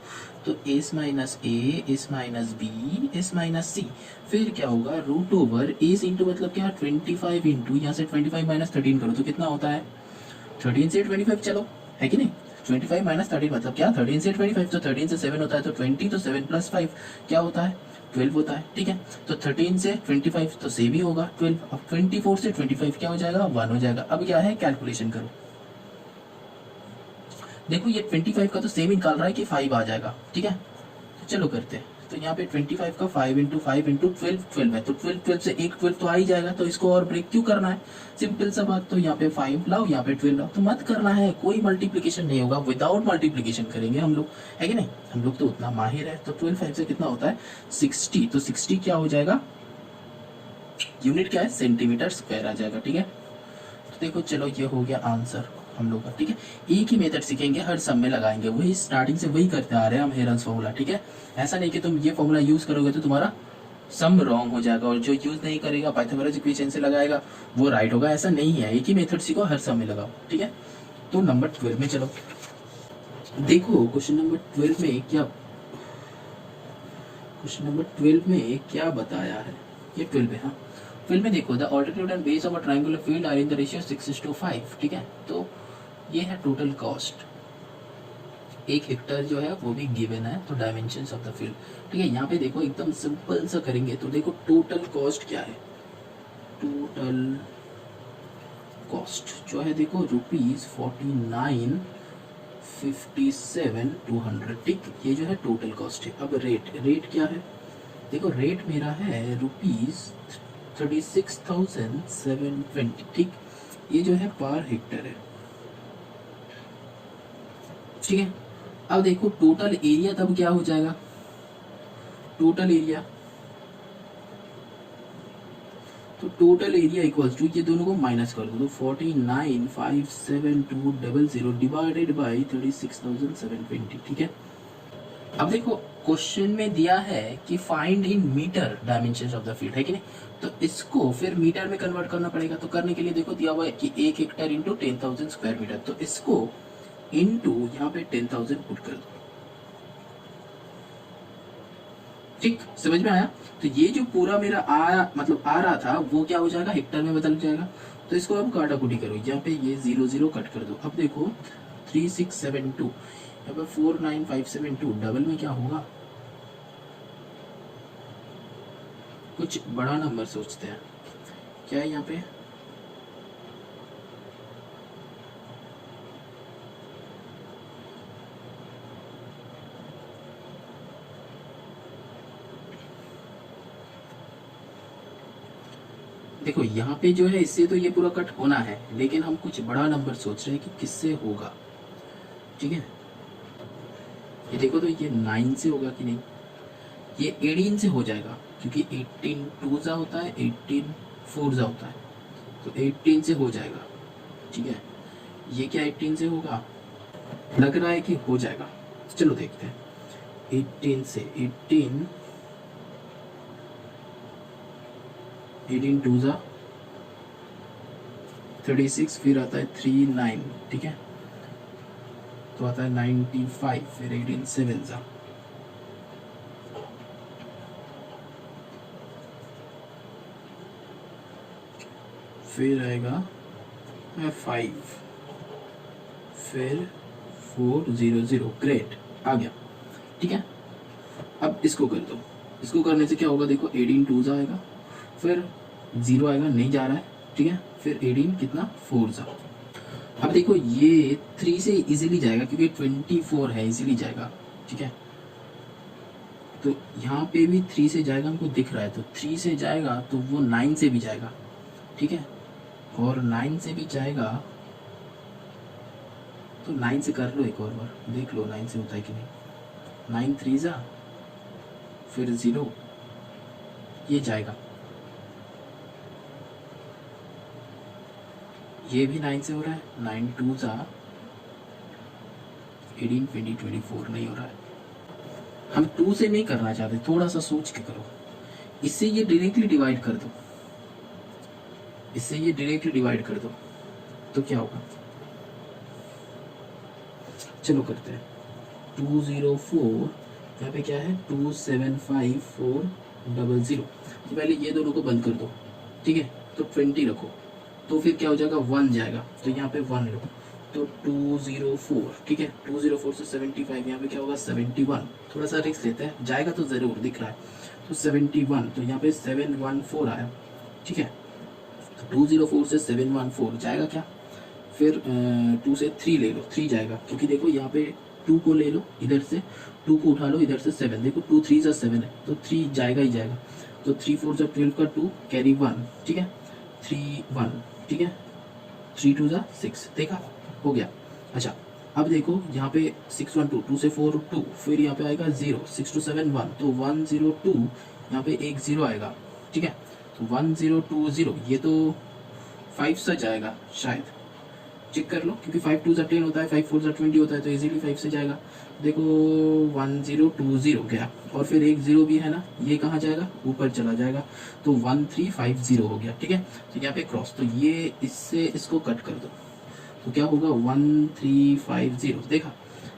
तो S minus A, S minus B, S minus C, फिर क्या होगा रूट ओवर एस इंटू मतलब क्या 25 इंटू यहाँ से 25 माइनस 13 करो तो कितना होता है 13 से 25, चलो है कि नहीं। 25 माइनस 13 मतलब क्या 13 से 25, तो 13 से 7 होता है तो 20, तो 7 प्लस 5 क्या होता है 12 होता है। ठीक है, तो 13 से 25 तो से भी होगा 12। अब 24 से 25 क्या हो जाएगा 1 हो जाएगा। अब क्या है कैलकुलेशन करो, देखो ये 25 का तो सेम ही निकाल रहा है कि 5 आ जाएगा। ठीक है, तो चलो करते हैं। तो यहाँ पे 25 का 5 इंटू 5 इंटू 12 12 है, तो 12 12 से एक 12 तो आ ही जाएगा, तो इसको और ब्रेक क्यों करना है, सिंपल सा बात। तो यहाँ पे 5 लाओ, यहाँ पे 12 लाओ, तो मत करना है, कोई मल्टीप्लीकेशन नहीं होगा, विदाउट मल्टीप्लीकेशन करेंगे हम लोग, है कि नहीं, हम लोग तो उतना माहिर है। तो 12 5 से कितना होता है 60, तो 60 क्या हो जाएगा, यूनिट क्या है सेंटीमीटर स्क्वायर आ जाएगा। ठीक है, तो देखो चलो ये हो गया आंसर हम लोग का। ठीक है, एक ही मेथड सीखेंगे, हर सम में लगाएंगे, वही स्टार्टिंग से वही करते आ रहे हैं हम, हेरन्स फॉर्मूला। ठीक है, ऐसा नहीं कि तुम ये फॉर्मूला यूज करोगे तो तुम्हारा सम रॉन्ग हो जाएगा, और जो यूज नहीं करेगा पाइथागोरस इक्वेशन से लगाएगा वो राइट होगा, ऐसा नहीं है। एक ही मेथड सीखो, हर सम में लगाओ। ठीक है, तो नंबर 12 में चलो, देखो क्वेश्चन नंबर 12 में क्या, क्वेश्चन नंबर 12 में क्या बताया है, ये 12 है। हाँ, 12 में देखो the altitude and base of a triangular field are in the ratio 6:5। ठीक है, तो ये है टोटल कॉस्ट, 1 हेक्टर जो है वो भी गिवन है, तो डायमेंशंस ऑफ द फील्ड। ठीक है, यहाँ पे देखो एकदम सिंपल सा करेंगे, तो देखो टोटल कॉस्ट क्या है, टोटल कॉस्ट जो है देखो ₹49,57,200। ठीक, ये जो है टोटल कॉस्ट है। अब रेट, रेट क्या है, देखो रेट मेरा है ₹36,720। ठीक, ये जो है पर हेक्टर है। ठीक है, अब देखो टोटल एरिया तब क्या हो जाएगा, टोटल एरिया, तो टोटल एरिया इक्वल्स टू ये दोनों को माइनस कर दो, तो 49,57200 डिवाइडेड बाई 36,720। ठीक है, अब देखो क्वेश्चन में दिया है कि find in metre dimensions of the field, है कि नहीं, तो इसको फिर मीटर में कन्वर्ट करना पड़ेगा। तो करने के लिए देखो दिया हुआ है कि 1 हेक्टर इंटू 10,000 स्क्वायर मीटर, तो इसको इंटू यहाँ पे 10,000 पुट कर दो। ठीक, समझ में आया। तो ये जो पूरा मेरा आ रहा था वो क्या हो जाएगा हेक्टर में बदल जाएगा। तो इसको अब काटा कुटी करो, यहाँ पे ये 0 0 कट कर दो। अब देखो 3672, यहाँ पे 49572, डबल में क्या होगा, कुछ बड़ा नंबर सोचते हैं, क्या है यहाँ पे, देखो यहाँ पे जो है इससे तो ये पूरा कट होना है, लेकिन हम कुछ बड़ा नंबर सोच रहे हैं कि किससे होगा। ठीक है, ये देखो तो ये 9 से होगा कि नहीं, ये 18 से हो जाएगा, क्योंकि 18 2 होता है, 18 4 होता है, तो 18 से हो जाएगा। ठीक है, ये क्या 18 से होगा, लग रहा है कि हो जाएगा, चलो देखते हैं। 18 से 18 2 36, फिर आता है 3 9। ठीक है, तो आता है 95, फिर 18 7 फिर आएगा 5, फिर 400। ग्रेट, आ गया। ठीक है, अब इसको कर दो, इसको करने से क्या होगा, देखो 18 2 आएगा, फिर 0 आएगा, नहीं जा रहा है। ठीक है, फिर 18 कितना 4। अब देखो ये 3 से इजीली जाएगा, क्योंकि 24 है, इजीली जाएगा। ठीक है, तो यहाँ पे भी 3 से जाएगा, हमको दिख रहा है, तो 3 से जाएगा तो वो 9 से भी जाएगा। ठीक है, और 9 से भी जाएगा, तो 9 से कर लो एक और बार, देख लो 9 से होता है कि नहीं। 9 3 फिर 0, ये जाएगा, ये भी 9 से हो रहा है, 9 2 18 20 24 नहीं हो रहा है। हम 2 से नहीं करना चाहते, थोड़ा सा सोच के करो, इससे ये डायरेक्टली डिवाइड कर दो, इससे ये डायरेक्टली डिवाइड कर दो तो क्या होगा, चलो करते हैं। 204 यहाँ पे क्या है 275,400। तो पहले ये दोनों को बंद कर दो, ठीक है, तो 20 रखो, तो फिर क्या हो जाएगा 1 जाएगा, तो यहाँ पे 1 लो, तो 204, ठीक है, 204 से 75 यहाँ पे क्या होगा 71, थोड़ा सा रिस्क लेते हैं, जाएगा तो ज़रूर दिख रहा है, तो 71, तो यहाँ पे 714 आया, ठीक है, तो 204 से 714 जाएगा क्या, फिर 2 से 3 ले लो, 3 जाएगा, क्योंकि देखो यहाँ पे 2 को ले लो इधर से, 2 को उठा लो इधर से, 7, देखो 2 3 जा 7 है, तो 3 जाएगा ही जाएगा, तो 3 4 जा 12 का 2 कैरी 1, ठीक है, 3 1, ठीक है, 3 2 जा 6, देखा हो गया। अच्छा अब देखो यहाँ पे 6 1 2, 2 से 4 2, फिर यहाँ पे आएगा 0, 6 2 7 1, तो 1 0 2, यहाँ पे एक 0 आएगा, ठीक है, तो 1 0 2 0, ये तो 5 से जाएगा शायद, चेक कर लो, क्योंकि 5 2 10 होता है, 5 4 20 होता है, तो इजीली 5 से जाएगा, देखो 1 0 2 0 गया, और फिर एक 0 भी है ना, ये कहाँ जाएगा, ऊपर चला जाएगा, तो 1 3 5 0 हो गया, ठीक है, तो यहाँ पे क्रॉस, तो ये इससे इसको कट कर दो, तो क्या होगा 1 3 5 0, देखा,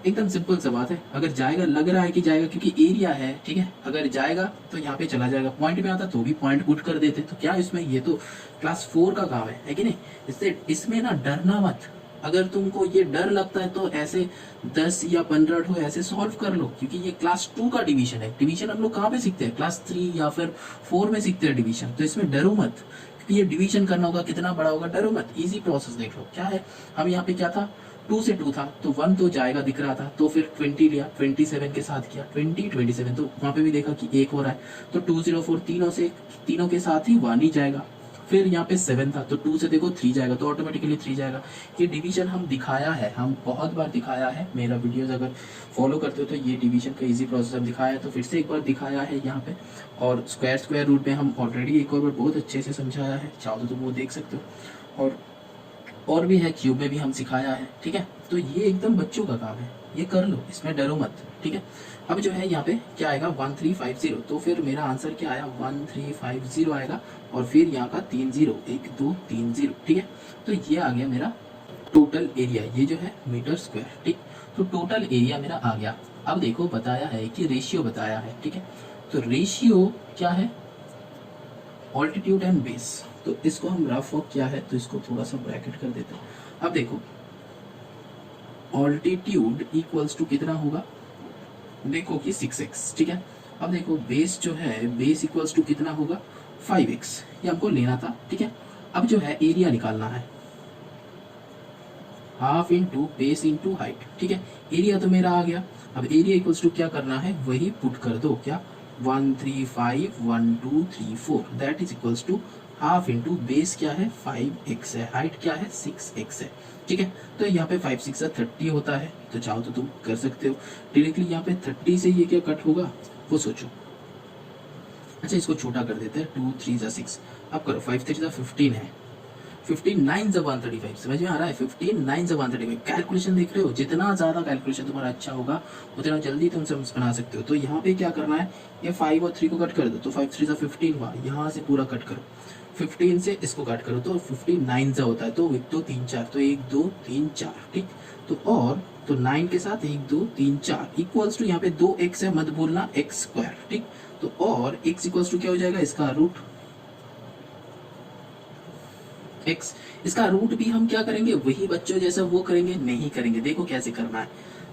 एकदम सिंपल सा बात है। अगर जाएगा, लग रहा है कि जाएगा क्योंकि एरिया है, ठीक है, अगर जाएगा तो यहाँ पे चला जाएगा, पॉइंट में आता तो भी पॉइंट पुट कर देते, तो क्या इसमें, ये तो क्लास 4 का काम है कि नहीं, इससे इसमें ना डरना मत, अगर तुमको ये डर लगता है तो ऐसे 10 या 15 ठो ऐसे सॉल्व कर लो, क्योंकि ये क्लास 2 का डिवीजन है, डिवीजन हम लोग कहाँ पे सीखते हैं, क्लास 3 या फिर 4 में सीखते हैं डिवीजन, तो इसमें डरो मत, ये डिवीजन करना होगा, कितना बड़ा होगा, डरो मत, इजी प्रोसेस देख लो, क्या है, हम यहाँ पे क्या था 2 से 2 था, तो 1 तो जाएगा दिख रहा था, तो फिर 20 लिया, 27 के साथ किया, 20 27, तो वहां पे भी देखा कि 1 हो रहा है, तो 204 तीनों के साथ ही 1 ही जाएगा, फिर यहाँ पे 7 था, तो 2 से देखो 3 जाएगा, तो ऑटोमेटिकली 3 जाएगा। ये डिवीजन हम दिखाया है, हम बहुत बार दिखाया है, मेरा वीडियोस अगर फॉलो करते हो तो ये डिवीजन का इजी प्रोसेस हम दिखाया है, तो फिर से एक बार दिखाया है यहाँ पे, और स्क्वायर रूट में हम ऑलरेडी एक और बार बहुत अच्छे से समझाया है, चाहो तो तुम वो देख सकते हो, और भी है, क्यूब में भी हम सिखाया है, ठीक है, तो ये एकदम बच्चों का काम है, ये कर लो, इसमें डरो मत, ठीक है। अब जो है यहाँ पे क्या आएगा 1350, तो फिर मेरा आंसर क्या आया 1350 आएगा, और फिर यहाँ का 3 0 1 2 3 0, ठीक है, तो ये आ गया मेरा टोटल एरिया, ये जो है मीटर स्क्वायर, ठीक, तो टोटल एरिया मेरा आ गया। अब देखो बताया है कि रेशियो बताया है, ठीक है, तो रेशियो क्या है, ऑल्टीट्यूड एंड बेस, तो इसको हम रफ वर्क क्या है, तो इसको थोड़ा सा ब्रैकेट कर देते हैं। अब देखो ऑल्टीट्यूड इक्वल्स टू कितना होगा, देखो कि 6x, ठीक है, अब देखो बेस जो है, बेस इक्वल्स टू कितना होगा 5x, ये हमको लेना था, ठीक है। अब जो है एरिया निकालना है, half into base into height, ठीक है, एरिया तो मेरा आ गया, अब एरिया इक्वल्स टू क्या करना है, वही पुट कर दो, क्या 1351234, that is equals to half into base क्या है 5x है, हाइट क्या है 6x है, ठीक है, तो यहाँ पे 5 6 30 होता है, तो चाहो तो तुम कर सकते हो डायरेक्टली, यहाँ पे 30 से ये क्या कट होगा वो सोचो, अच्छा इसको छोटा कर देते हैं, 2 3 जा 6, अब करो 5 3 जा 15 है, 15 9 जा 135, समझ में आ रहा है, 15 9 जा 135, कैलकुलेशन देख रहे हो, जितना ज्यादा कैलकुलेशन तुम्हारा अच्छा होगा उतना जल्दी तुम समझ बना सकते हो। तो यहाँ पे क्या करना है, ये 5 और 3 को कट कर दो, तो 5 3 जा 15 हुआ, यहाँ से पूरा कट करो, 15 से इसको कट करो, तो 15 9 जा होता है, तो 1 2 3 4, तो 1 2 3 4, ठीक, तो और तो 9 के साथ 1 2 3 4 इक्वल्स टू यहाँ पे 2x है, मत भूलना x स्क्वायर, ठीक, तो और x इक्वल्स टू क्या हो जाएगा, इसका रूट x, इसका रूट भी हम क्या करेंगे, वही बच्चों जैसा वो करेंगे, नहीं करेंगे, देखो कैसे करना है,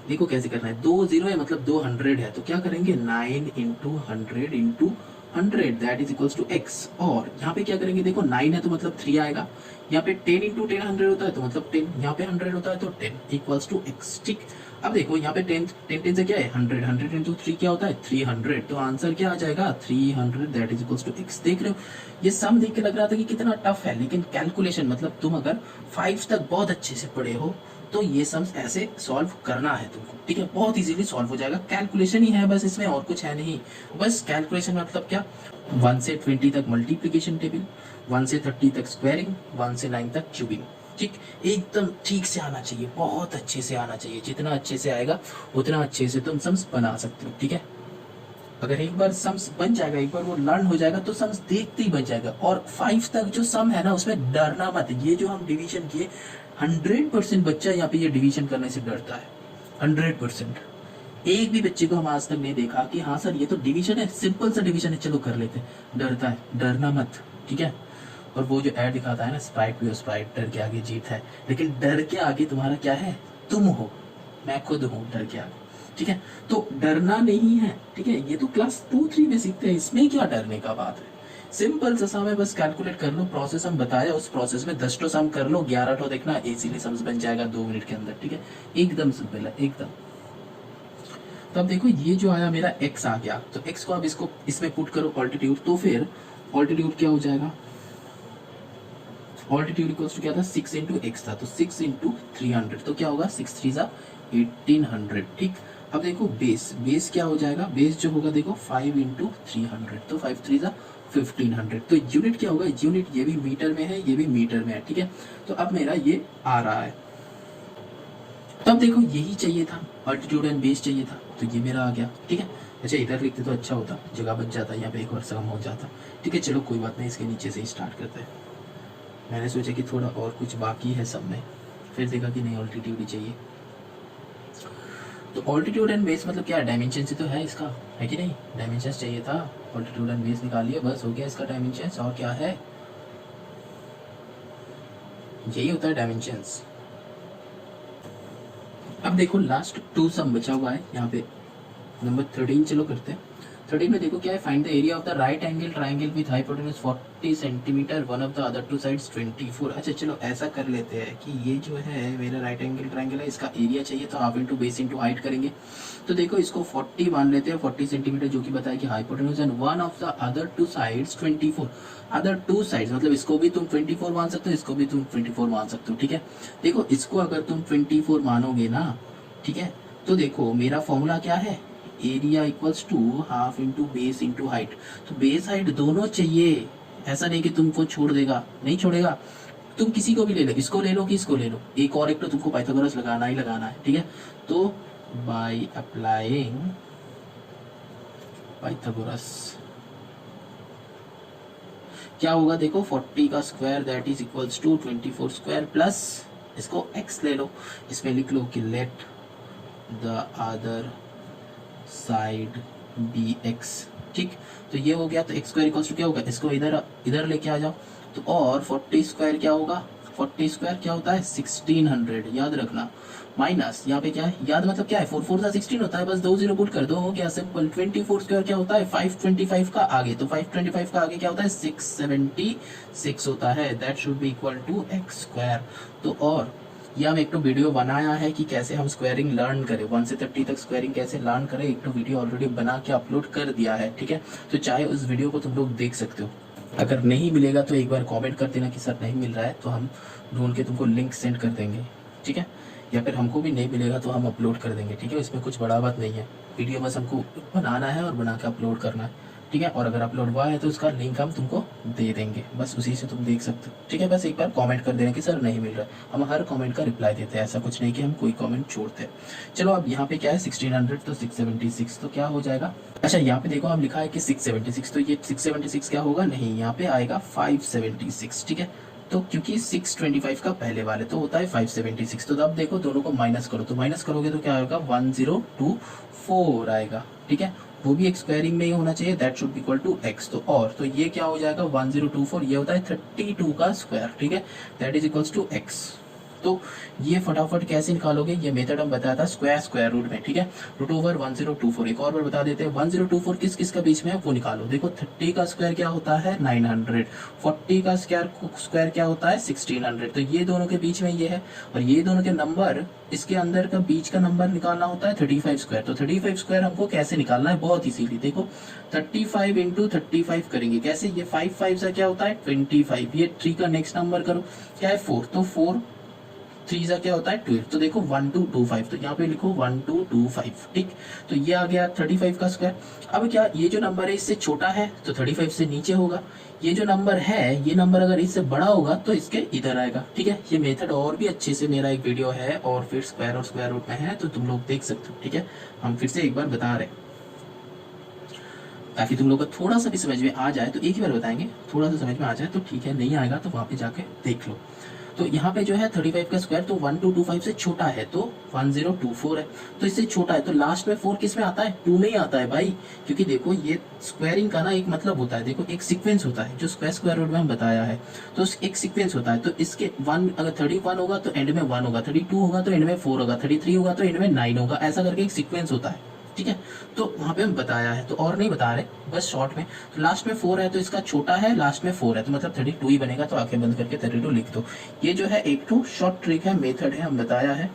देखो कैसे करना है, 2 0 है मतलब 200 है, तो क्या करेंगे 9 into 100 into 100 that is equals to x, और यहाँ पे क्या करेंगे, देखो 9 है तो मतलब 3 आएगा, यहाँ पे 10 इंटू 10 100 होता है तो मतलब 10, यहाँ पे 100 होता है तो 10 इक्वल्स टू x, ठीक। अब देखो यहाँ पे 10 10 से क्या है 100, 100 इंटू 3 क्या होता है 300, तो आंसर क्या आ जाएगा 300 that is equals to x। देख रहे हो, ये सम देख के लग रहा था कि कितना टफ है, लेकिन कैलकुलेशन मतलब तुम अगर 5 तक बहुत अच्छे से पढ़े हो तो ये सम्स ऐसे सॉल्व करना है तुमको, ठीक है, बहुत इजीली सॉल्व हो जाएगा, कैलकुलेशन ही है बस, इसमें और कुछ है नहीं, बस कैलकुलेशन मतलब क्या, 1 से 20 तक मल्टीप्लिकेशन टेबल, 1 से 30 तक स्क्वायरिंग, 1 से 9 तक क्यूबिंग, ठीक, एकदम ठीक से आना चाहिए, बहुत अच्छे से आना चाहिए, जितना अच्छे से आएगा उतना अच्छे से तुम सम्स बना सकते हो, ठीक है। अगर एक बार सम्स बन जाएगा, एक बार वो लर्न हो जाएगा तो सम्स देखते ही बन जाएगा। और 5 तक जो सम है ना उसमें डरना मत। ये जो हम डिवीजन किए 100% बच्चा यहाँ पे ये डिवीजन करने से डरता है, 100%। एक भी बच्चे को हम आज तक नहीं देखा कि हाँ सर ये तो डिवीजन है, सिंपल सा डिवीजन है, चलो कर लेते हैं। डरता है, डरना मत, ठीक है। और वो जो ऐड दिखाता है ना, स्प्राइट भी हो, स्प्राइट डर के आगे जीत है, लेकिन डर के आगे तुम्हारा क्या है, तुम हो, मैं खुद हूँ डर के आगे, ठीक है। तो डरना नहीं है, ठीक है। ये तो क्लास 2-3 में सीखते हैं, इसमें क्या डरने का बात है। सिंपल सा सम है, बस कैलकुलेट कर लो। प्रोसेस हम बताया, उस प्रोसेस में 10 सम कर लो, 11 देखना, इजीली सम्स बन जाएगा 2 मिनट के अंदर, ठीक है। एकदम सिंपल है, एकदम। तो अब देखो ये जो आया मेरा x आ गया, तो x को अब इसको इसमें पुट करो ऑल्टीट्यूड, तो फिर ऑल्टीट्यूड क्या हो जाएगा, ऑल्टीट्यूड इक्वल्स टू क्या था, 6 इंटू एक्स था, तो 6 इंटू 300, तो क्या होगा 6 3 जा 1800, ठीक। अब देखो बेस, बेस क्या हो जाएगा, बेस जो होगा देखो 5 इंटू 300, तो 5 3 जा 1500। तो यूनिट क्या होगा, यूनिट ये भी मीटर में है, ये भी मीटर में है, ठीक है। तो अब मेरा ये आ रहा है। तब देखो यही चाहिए था, अल्टीट्यूड एंड बेस चाहिए था, तो ये मेरा आ गया, ठीक है। अच्छा इधर लिखते तो अच्छा होता, जगह बच जाता, यहाँ पे एक और सम हो जाता, ठीक है। चलो कोई बात नहीं, इसके नीचे से ही स्टार्ट करते हैं। मैंने सोचा कि थोड़ा और कुछ बाकी है सब में, फिर देखा कि नहीं ऑल्टीट्यूड ही चाहिए। तो ऑल्टीट्यूड एंड बेस मतलब क्या है, डायमेंशन से तो है इसका, है कि नहीं, डायमेंशन चाहिए था। ऑल्टीट्यूड एंड बेस निकालिए, बस हो गया इसका डायमेंशन। और क्या है, यही होता है डायमेंशन। अब देखो लास्ट 2 सम बचा हुआ है यहाँ पे, नंबर 13 चलो करते हैं। 13 में देखो क्या है, find the area of the right angle triangle with hypotenuse 40 centimetre, one of the other two sides 24। अच्छा चलो ऐसा कर लेते हैं कि ये जो है मेरा राइट एंगल ट्राइंगल है, इसका एरिया चाहिए, तो half into base into height करेंगे। तो देखो इसको 40 मान लेते हैं, 40 सेंटीमीटर जो कि बताया कि hypotenuse, and one of the other two sides 24। Other two sides मतलब इसको भी तुम 24 मान सकते हो, इसको भी तुम 24 मान सकते हो, ठीक है। देखो इसको अगर तुम 24 मानोगे ना, ठीक है, तो देखो मेरा फॉर्मूला क्या है, area equals to half into base into height. तो बेस हाइट दोनों चाहिए, ऐसा नहीं कि तुमको छोड़ देगा, नहीं छोड़ेगा। तुम किसी को भी ले लो, इसको ले लो कि इसको ले लो, एक और एक तो तुमको पाइथागोरस लगाना ही लगाना है, ठीक है। तो बाय अप्लाइंग पाइथागोरस क्या होगा, देखो 40 का square that is equals to 24 square plus इसको x ले लो, इसमें लिख लो कि let the other side be x, ठीक। तो ये हो गया, तो एक्स स्क्वायर इक्वल्स टू क्या होगा, इसको इधर इधर लेके आ जाओ, तो और 40 स्क्वायर क्या होगा, 40 स्क्वायर क्या होता है 1600, याद रखना। माइनस यहाँ पे क्या है, याद मतलब क्या है, 4 4 16 होता है, बस 2 0 पुट कर दो, हो गया सिंपल। 24 स्क्वायर क्या होता है 525 का आगे, तो 525 का आगे क्या होता है 676 होता है, that should be equal to x square. तो और ये हम एक तो वीडियो बनाया है कि कैसे हम स्क्वायरिंग लर्न करें, 1 से 30 तक स्क्वायरिंग कैसे लर्न करें, एक तो वीडियो ऑलरेडी बना के अपलोड कर दिया है, ठीक है। तो चाहे उस वीडियो को तुम लोग देख सकते हो, अगर नहीं मिलेगा तो एक बार कमेंट कर देना कि सर नहीं मिल रहा है, तो हम ढूंढ के तुमको लिंक सेंड कर देंगे, ठीक है। या फिर हमको भी नहीं मिलेगा तो हम अपलोड कर देंगे, ठीक है। इसमें कुछ बड़ा बात नहीं है, वीडियो बस हमको बनाना है और बना के अपलोड करना है, ठीक है। और अगर अपलोड हुआ है तो उसका लिंक हम तुमको दे देंगे, बस उसी से तुम देख सकते हो, ठीक है। बस एक बार कमेंट कर देना कि सर नहीं मिल रहा है, हम हर कमेंट का रिप्लाई देते हैं, ऐसा कुछ नहीं कि हम कोई कमेंट छोड़ते हैं। चलो अब यहाँ पे क्या है 1600, तो 676, तो क्या हो जाएगा, अच्छा यहाँ पे देखो हम लिखा है कि 676, तो ये 676 क्या होगा, नहीं यहाँ पे आएगा 576, ठीक है। तो क्योंकि 625 का पहले वाले तो होता है 576, तो अब देखो दोनों को माइनस करो, तो माइनस करोगे तो क्या आएगा 1024 आएगा, ठीक है। वो भी एक स्क्वायरिंग में ही होना चाहिए, that should be equal to x. तो और तो ये क्या हो जाएगा 1024, ये होता है 32 का स्क्वायर, ठीक है, that is equals to x. तो ये फटाफट कैसे निकालोगे, ये मेथड हम बताया था स्क्वायर स्क्वायर रूट में, ठीक है। रूट ओवर 1024, एक और बार बता देते हैं 1024 किस किस का बीच में है वो निकालो। देखो 30 का स्क्वायर क्या होता है 900, 40 का स्क्वायर क्या होता है 1600, तो ये दोनों के बीच में ये है, और ये दोनों के नंबर इसके अंदर का बीच का नंबर निकालना होता है 35 स्क्वायर। तो 35 स्क्वायर हमको कैसे निकालना है, बहुत इजीली, देखो 35 इंटू 35 करेंगे कैसे, ये 5 5 से क्या होता है 25, ये 3 का नेक्स्ट नंबर करो क्या है 4, तो 4 3 सा क्या होता है 12, तो देखो 1225, तो यहाँ पे लिखो 1225, ठीक। तो ये आ गया 35 का स्क्वायर। अब क्या ये जो नंबर है इससे छोटा है तो 35 से नीचे होगा, ये जो नंबर है ये नंबर अगर इससे बड़ा होगा तो इसके इधर आएगा, ठीक है। ये मेथड और भी अच्छे से मेरा एक वीडियो है और फिर स्क्वायर और स्क्वायर रूट में है, तो तुम लोग देख सकते हो, ठीक है। हम फिर से एक बार बता रहे हैं। ताकि तुम लोग को थोड़ा सा भी समझ में आ जाए। तो एक ही बार बताएंगे, थोड़ा सा समझ में आ जाए तो ठीक है, नहीं आएगा तो वहाँ पे जाके देख लो। तो यहाँ पे जो है 35 का स्क्वायर तो 1225 से छोटा है तो 1024 है, तो इससे छोटा है तो लास्ट में 4 किस में आता है, 2 में ही आता है भाई। क्योंकि देखो ये स्क्वायरिंग का ना एक मतलब होता है, देखो एक सीक्वेंस होता है जो स्क्वायर रूट में हम बताया है, तो एक सीक्वेंस होता है। तो इसके 1 अगर 31 होगा तो एंड में 1 होगा, 32 होगा तो एंड में 4 होगा, 33 होगा तो एंड में 9 होगा, ऐसा करके एक सीक्वेंस होता है, ठीक है। तो वहां पे हम बताया है, तो और नहीं बता रहे, बस शॉर्ट में। तो लास्ट में 4 है तो इसका छोटा है, लास्ट में 4 है तो मतलब 32 ही बनेगा, तो आंखें बंद करके 32 लिख दो। ये जो है एक टू शॉर्ट ट्रिक है, मेथड है, हम बताया है।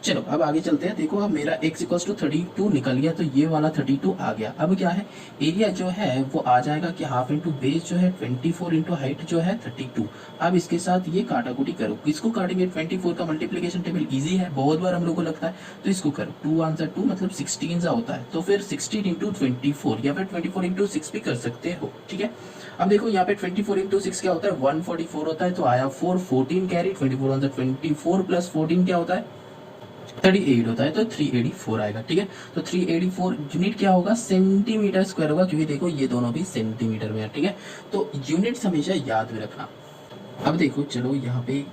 चलो अब आगे चलते हैं। देखो अब मेरा x इक्वल टू 32 निकल गया, तो ये वाला 32 आ गया। अब क्या है, एरिया जो है वो आ जाएगा कि हाफ इंटू बेस जो है 24 इंटू हाइट जो है 32। अब इसके साथ ये काटाकुटी करो, किसको काटेंगे, 24 का मल्टीप्लीकेशन टेबल इजी है, बहुत बार हम लोग को लगता है, तो इसको करो। 2 आंसर 2 मतलब 16 सा होता है, तो फिर 16 इंटू 24 या फिर 24 इंटू 6 भी कर सकते हो, ठीक है। अब देखो यहाँ पे 24 इंटू 6 क्या होता है, 144 होता है, तो आया 4, 14 कैरी, 24 आंसर 24 प्लस 14 क्या होता है, 38 होता है, तो 384 आएगा, ठीक है। तो 384 यूनिट क्या होगा, सेंटीमीटर स्क्वायर होगा, क्योंकि देखो ये दोनों भी सेंटीमीटर में है, ठीक है। तो यूनिट्स हमेशा याद में रखना। अब देखो चलो यहाँ पे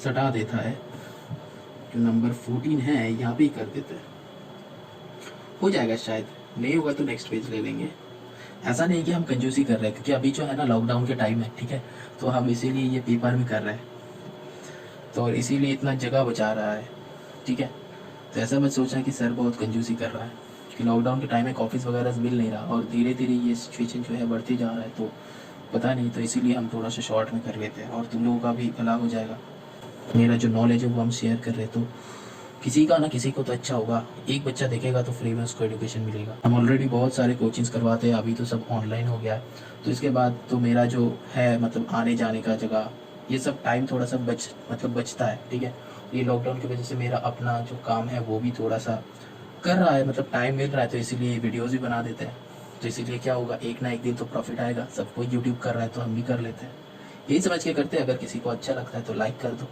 सटा देता है, जो नंबर 14 है यहाँ पे ही कर देते हैं, हो जाएगा शायद, नहीं होगा तो नेक्स्ट पेज ले लेंगे। ऐसा नहीं कि हम कंजूसी कर रहे हैं, क्योंकि अभी जो है ना लॉकडाउन के टाइम है, ठीक है, तो हम इसीलिए ये पेपर में कर रहे हैं, तो इसीलिए इतना जगह बचा रहा है, ठीक है। तो ऐसा मत सोचना कि सर बहुत कंजूसी कर रहा है, क्योंकि लॉकडाउन के टाइम में ऑफिस वगैरह मिल नहीं रहा, और धीरे धीरे ये सिचुएशन जो है बढ़ती जा रहा है, तो पता नहीं, तो इसीलिए हम थोड़ा सा शॉर्ट में कर लेते हैं, और तुम लोगों का भी भला हो जाएगा। मेरा जो नॉलेज है वो हम शेयर कर रहे, तो किसी का ना किसी को तो अच्छा होगा, एक बच्चा देखेगा तो फ्री में उसको एजुकेशन मिलेगा। हम ऑलरेडी बहुत सारे कोचिंग्स करवाते हैं, अभी तो सब ऑनलाइन हो गया है, तो इसके बाद तो मेरा जो है मतलब आने जाने का जगह, ये सब टाइम थोड़ा सा बचता है, ठीक है। ये लॉकडाउन की वजह से मेरा अपना जो काम है वो भी थोड़ा सा कर रहा है, मतलब टाइम मिल रहा है, तो इसीलिए वीडियोज़ भी बना देते हैं। तो इसीलिए क्या होगा, एक ना एक दिन तो प्रॉफिट आएगा, सब कोई यूट्यूब कर रहा है तो हम भी कर लेते हैं, यही समझ के करते हैं। अगर किसी को अच्छा लगता है तो लाइक कर दो,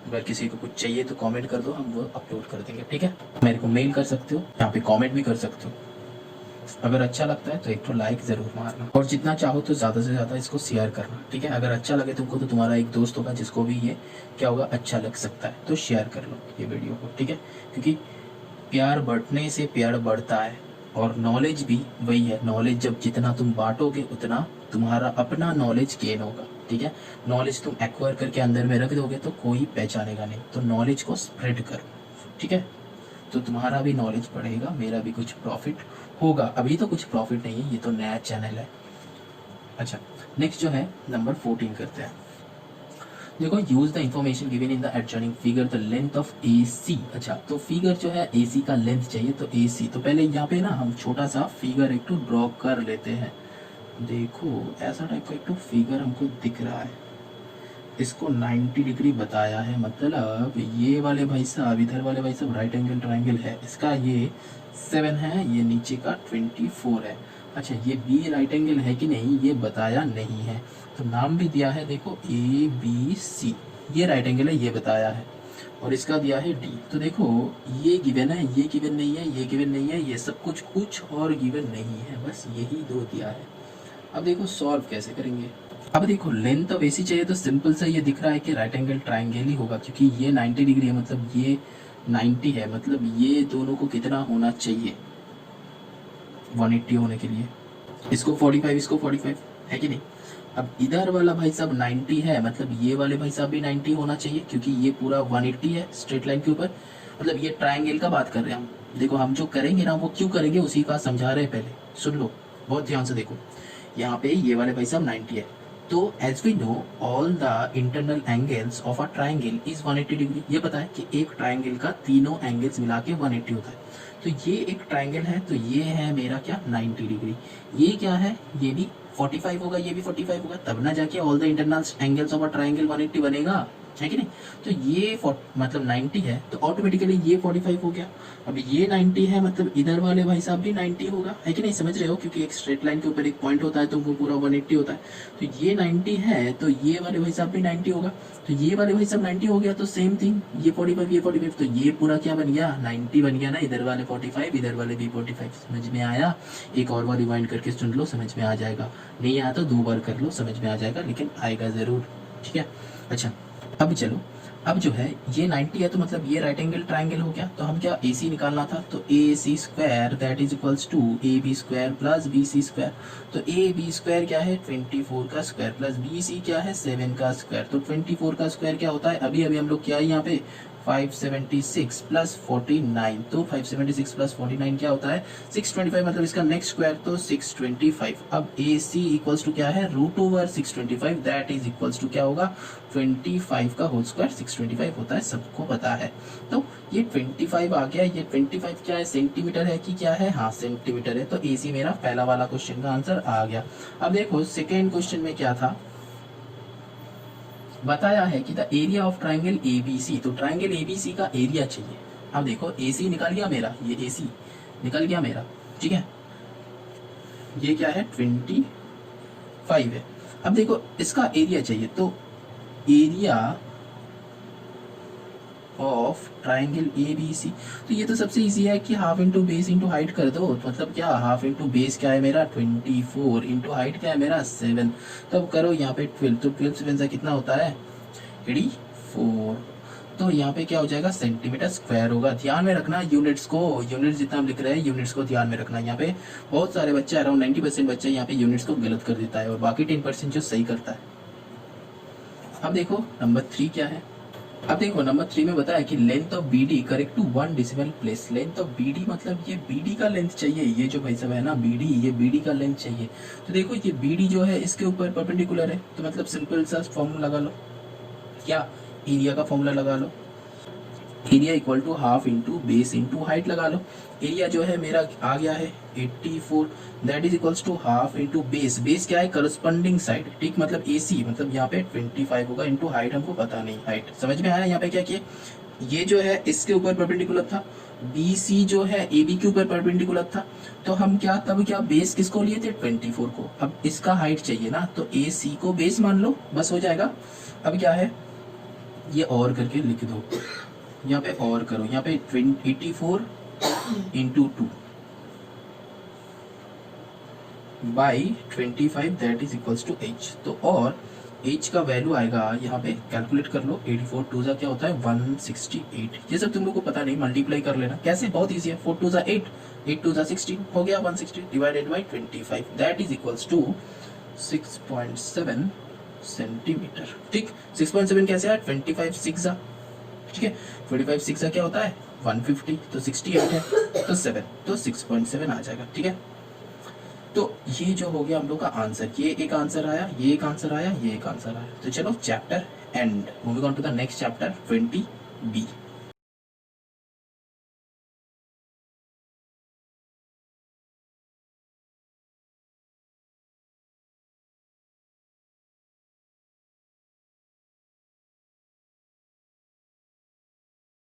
अगर किसी को कुछ चाहिए तो कमेंट कर दो, हम वो अपलोड कर देंगे, ठीक है। मेरे को मेल कर सकते हो, यहाँ पे कमेंट भी कर सकते हो। अगर अच्छा लगता है तो एक तो लाइक जरूर मारना, और जितना चाहो तो ज़्यादा से ज़्यादा इसको शेयर करना, ठीक है। अगर अच्छा लगे तुमको तो तुम्हारा एक दोस्त होगा जिसको भी ये क्या होगा, अच्छा लग सकता है, तो शेयर कर लो ये वीडियो को, ठीक है। क्योंकि प्यार बढ़ने से प्यार बढ़ता है, और नॉलेज भी वही है, नॉलेज जब जितना तुम बांटोगे उतना तुम्हारा अपना नॉलेज गेन होगा, ठीक है। नॉलेज तुम एक्वायर करके अंदर में रख दोगे तो कोई पहचानेगा नहीं, तो नॉलेज को स्प्रेड करो, ठीक है। तो तुम्हारा भी नॉलेज बढ़ेगा, मेरा भी कुछ प्रॉफिट होगा। अभी तो कुछ प्रॉफिट नहीं है, ये तो नया चैनल है। अच्छा, नेक्स्ट जो है नंबर 14 करते हैं। देखो, use the information given in the adjoining figure the length of AC। अच्छा, तो फिगर जो है AC का लेंथ चाहिए, तो AC तो पहले यहाँ पे ना हम छोटा सा फिगर एक तो ड्रॉ कर लेते हैं। देखो ऐसा टाइप का एक तो फिगर हमको दिख रहा है, इसको 90 डिग्री बताया है, मतलब ये वाले भाई साहब, इधर वाले भाई साहब राइट एंगल ट्राइंगल है, इसका ये 7 है, ये नीचे का 24 है। अच्छा, ये B राइट एंगल है कि नहीं ये बताया नहीं है, तो नाम भी दिया है, देखो ABC, ये राइट एंगल है ये बताया है, और इसका दिया है D। तो देखो ये गिवन है, ये गिवन नहीं है, ये गिवन नहीं है, ये सब कुछ और गिवन नहीं है, बस यही दो दिया है। अब देखो सॉल्व कैसे करेंगे। अब देखो लेंथ ऑफ AC चाहिए, तो सिंपल से ये दिख रहा है कि राइट एंगल ट्राइंगल ही होगा, क्योंकि ये 90 डिग्री है, मतलब ये 90 है, मतलब ये दोनों को कितना होना चाहिए 180 होने के लिए, इसको 45, इसको 45 है कि नहीं। अब इधर वाला भाई साहब 90 है, मतलब ये वाले भाई साहब भी 90 होना चाहिए, क्योंकि ये पूरा 180 है स्ट्रेट लाइन के ऊपर, मतलब ये ट्राइंगल का बात कर रहे हैं हम। देखो हम जो करेंगे ना वो क्यों करेंगे उसी का समझा रहे हैं, पहले सुन लो बहुत ध्यान से। देखो यहाँ पे ये वाले भाई साहब 90 है, तो as we know all the internal angles of a triangle is 180 degree. ये पता है कि एक ट्राइंगल का तीनों एंगल्स मिला के 180 होता है, तो ये एक ट्राइंगल है, तो ये है मेरा क्या 90 डिग्री। ये क्या है, ये भी 45 होगा, ये भी 45 होगा, तब ना जाके all the internal angles of a triangle 180 बनेगा। है कि नहीं। तो ये मतलब 90 है तो ऑटोमेटिकली ये 45 हो गया। अब ये 90 है मतलब इधर वाले भाई साहब भी 90 होगा, है कि नहीं, समझ रहे हो, क्योंकि एक स्ट्रेट लाइन के ऊपर एक पॉइंट होता है तो वो पूरा 180 होता है। तो ये 90 है तो ये वाले भाई साहब भी 90 होगा। तो ये वाले भाई साहब 90 हो गया तो सेम थिंग ये 45 ये 45, तो ये पूरा क्या बन गया 90 बन गया ना, इधर वाले 45 इधर वाले भी 45। समझ में आया। एक और बार रिवाइंड करके सुन लो, समझ में आ जाएगा। नहीं आया तो 2 बार कर लो, समझ में आ जाएगा, लेकिन आएगा जरूर। ठीक है। अच्छा अब चलो, अब जो है ये 90 है तो मतलब ये राइट एंगल ट्राइंगल हो गया। तो हम क्या AC निकालना था, तो AC square that is equals to AB square plus BC square. तो AB स्क्वायर क्या है 24 का स्क्वायर प्लस BC क्या है 7 का स्क्वायर। तो 24 का स्क्वायर क्या होता है, अभी अभी हम लोग क्या है यहाँ पे 576 प्लस 49, तो 576 प्लस 49 क्या होता है 625, मतलब इसका नेक्स्ट स्क्वायर तो 625। अब AC इक्वल्स टू क्या है root over 625 that is equals to क्या होगा 25 का होल स्क्वायर 625 होता है, सबको पता है। तो ये 25 आ गया, ये 25 क्या है सेंटीमीटर है कि क्या है, हाँ सेंटीमीटर है। तो AC मेरा पहला वाला क्वेश्चन का आंसर आ गया। अब देखो सेकेंड क्वेश्चन में क्या था, बताया है कि the area of triangle ABC, तो ट्राइंगल ABC का एरिया चाहिए। अब देखो AC निकल गया मेरा, ये AC निकल गया मेरा, ठीक है। ये क्या है 25 है। अब देखो इसका एरिया चाहिए, तो एरिया ऑफ ट्राइंगल ABC, तो ये तो सबसे इजी है कि half into base into height कर दो। तो मतलब क्या हाफ इंटू बेस क्या है मेरा 24 इंटू हाइट क्या है मेरा 7। तब करो यहाँ पे 12, तो 12 7 से कितना होता है 84। तो यहाँ पे क्या हो जाएगा सेंटीमीटर स्क्वायर होगा। ध्यान में रखना यूनिट्स को, यूनिट्स जितना हम लिख रहे हैं यूनिट्स को ध्यान में रखना। यहाँ पे बहुत सारे बच्चे अराउंड 90% बच्चे यहाँ पे यूनिट्स को गलत कर देता है और बाकी 10% जो सही करता है। अब देखो नंबर 3 क्या है। अब देखो नंबर 3 में बताया कि length of BD correct to 1 decimal place. Length of BD मतलब ये BD का लेंथ चाहिए, ये जो भाई सब है ना BD, ये BD का लेंथ चाहिए। तो देखो ये BD जो है इसके ऊपर परपेंडिकुलर है, तो मतलब सिंपल सा फॉर्मूला लगा लो, क्या एरिया का फॉर्मूला लगा लो, area equal to half into base into height लगा लो। एरिया जो है मेरा आ गया है 84 that is equals to half into base, base क्या है करस्पॉन्डिंग साइड, ठीक, मतलब AC, मतलब यहाँ पे 25 होगा इंटू हाइट हमको पता नहीं हाइट। समझ में आया। यहाँ पे क्या किए, ये जो है इसके ऊपर परपेंडिकुलर था, BC जो है AB के ऊपर परपेंडिकुलर था, तो हम क्या तब क्या बेस किसको लिए थे 24 को। अब इसका हाइट चाहिए ना, तो AC को बेस मान लो, बस हो जाएगा। अब क्या है ये और करके लिख दो, यहाँ पे और करो, यहाँ पे 84 into 2 by 25 that is equals to H। तो और H का वैल्यू आएगा यहाँ पे कैलकुलेट कर लो, 84 2 जा क्या होता है 168। ये सब तुम लोग को पता नहीं, मल्टीप्लाई कर लेना, कैसे बहुत ईजी है, 4 2 जा 8 8 2 जा 16 हो गया 160 divided by 25 that is equals to 6.7 centimetre. ठीक, 6.7 कैसे है 25 6 जा, ठीक है 25 6 जा क्या होता है 150, तो 68 है तो 7, तो 6.7 आ जाएगा। ठीक है, तो ये जो हो गया हम लोग का आंसर, ये एक आंसर आया, ये एक आंसर आया, ये एक आंसर आया। तो चलो chapter end, moving on to the next chapter 20B।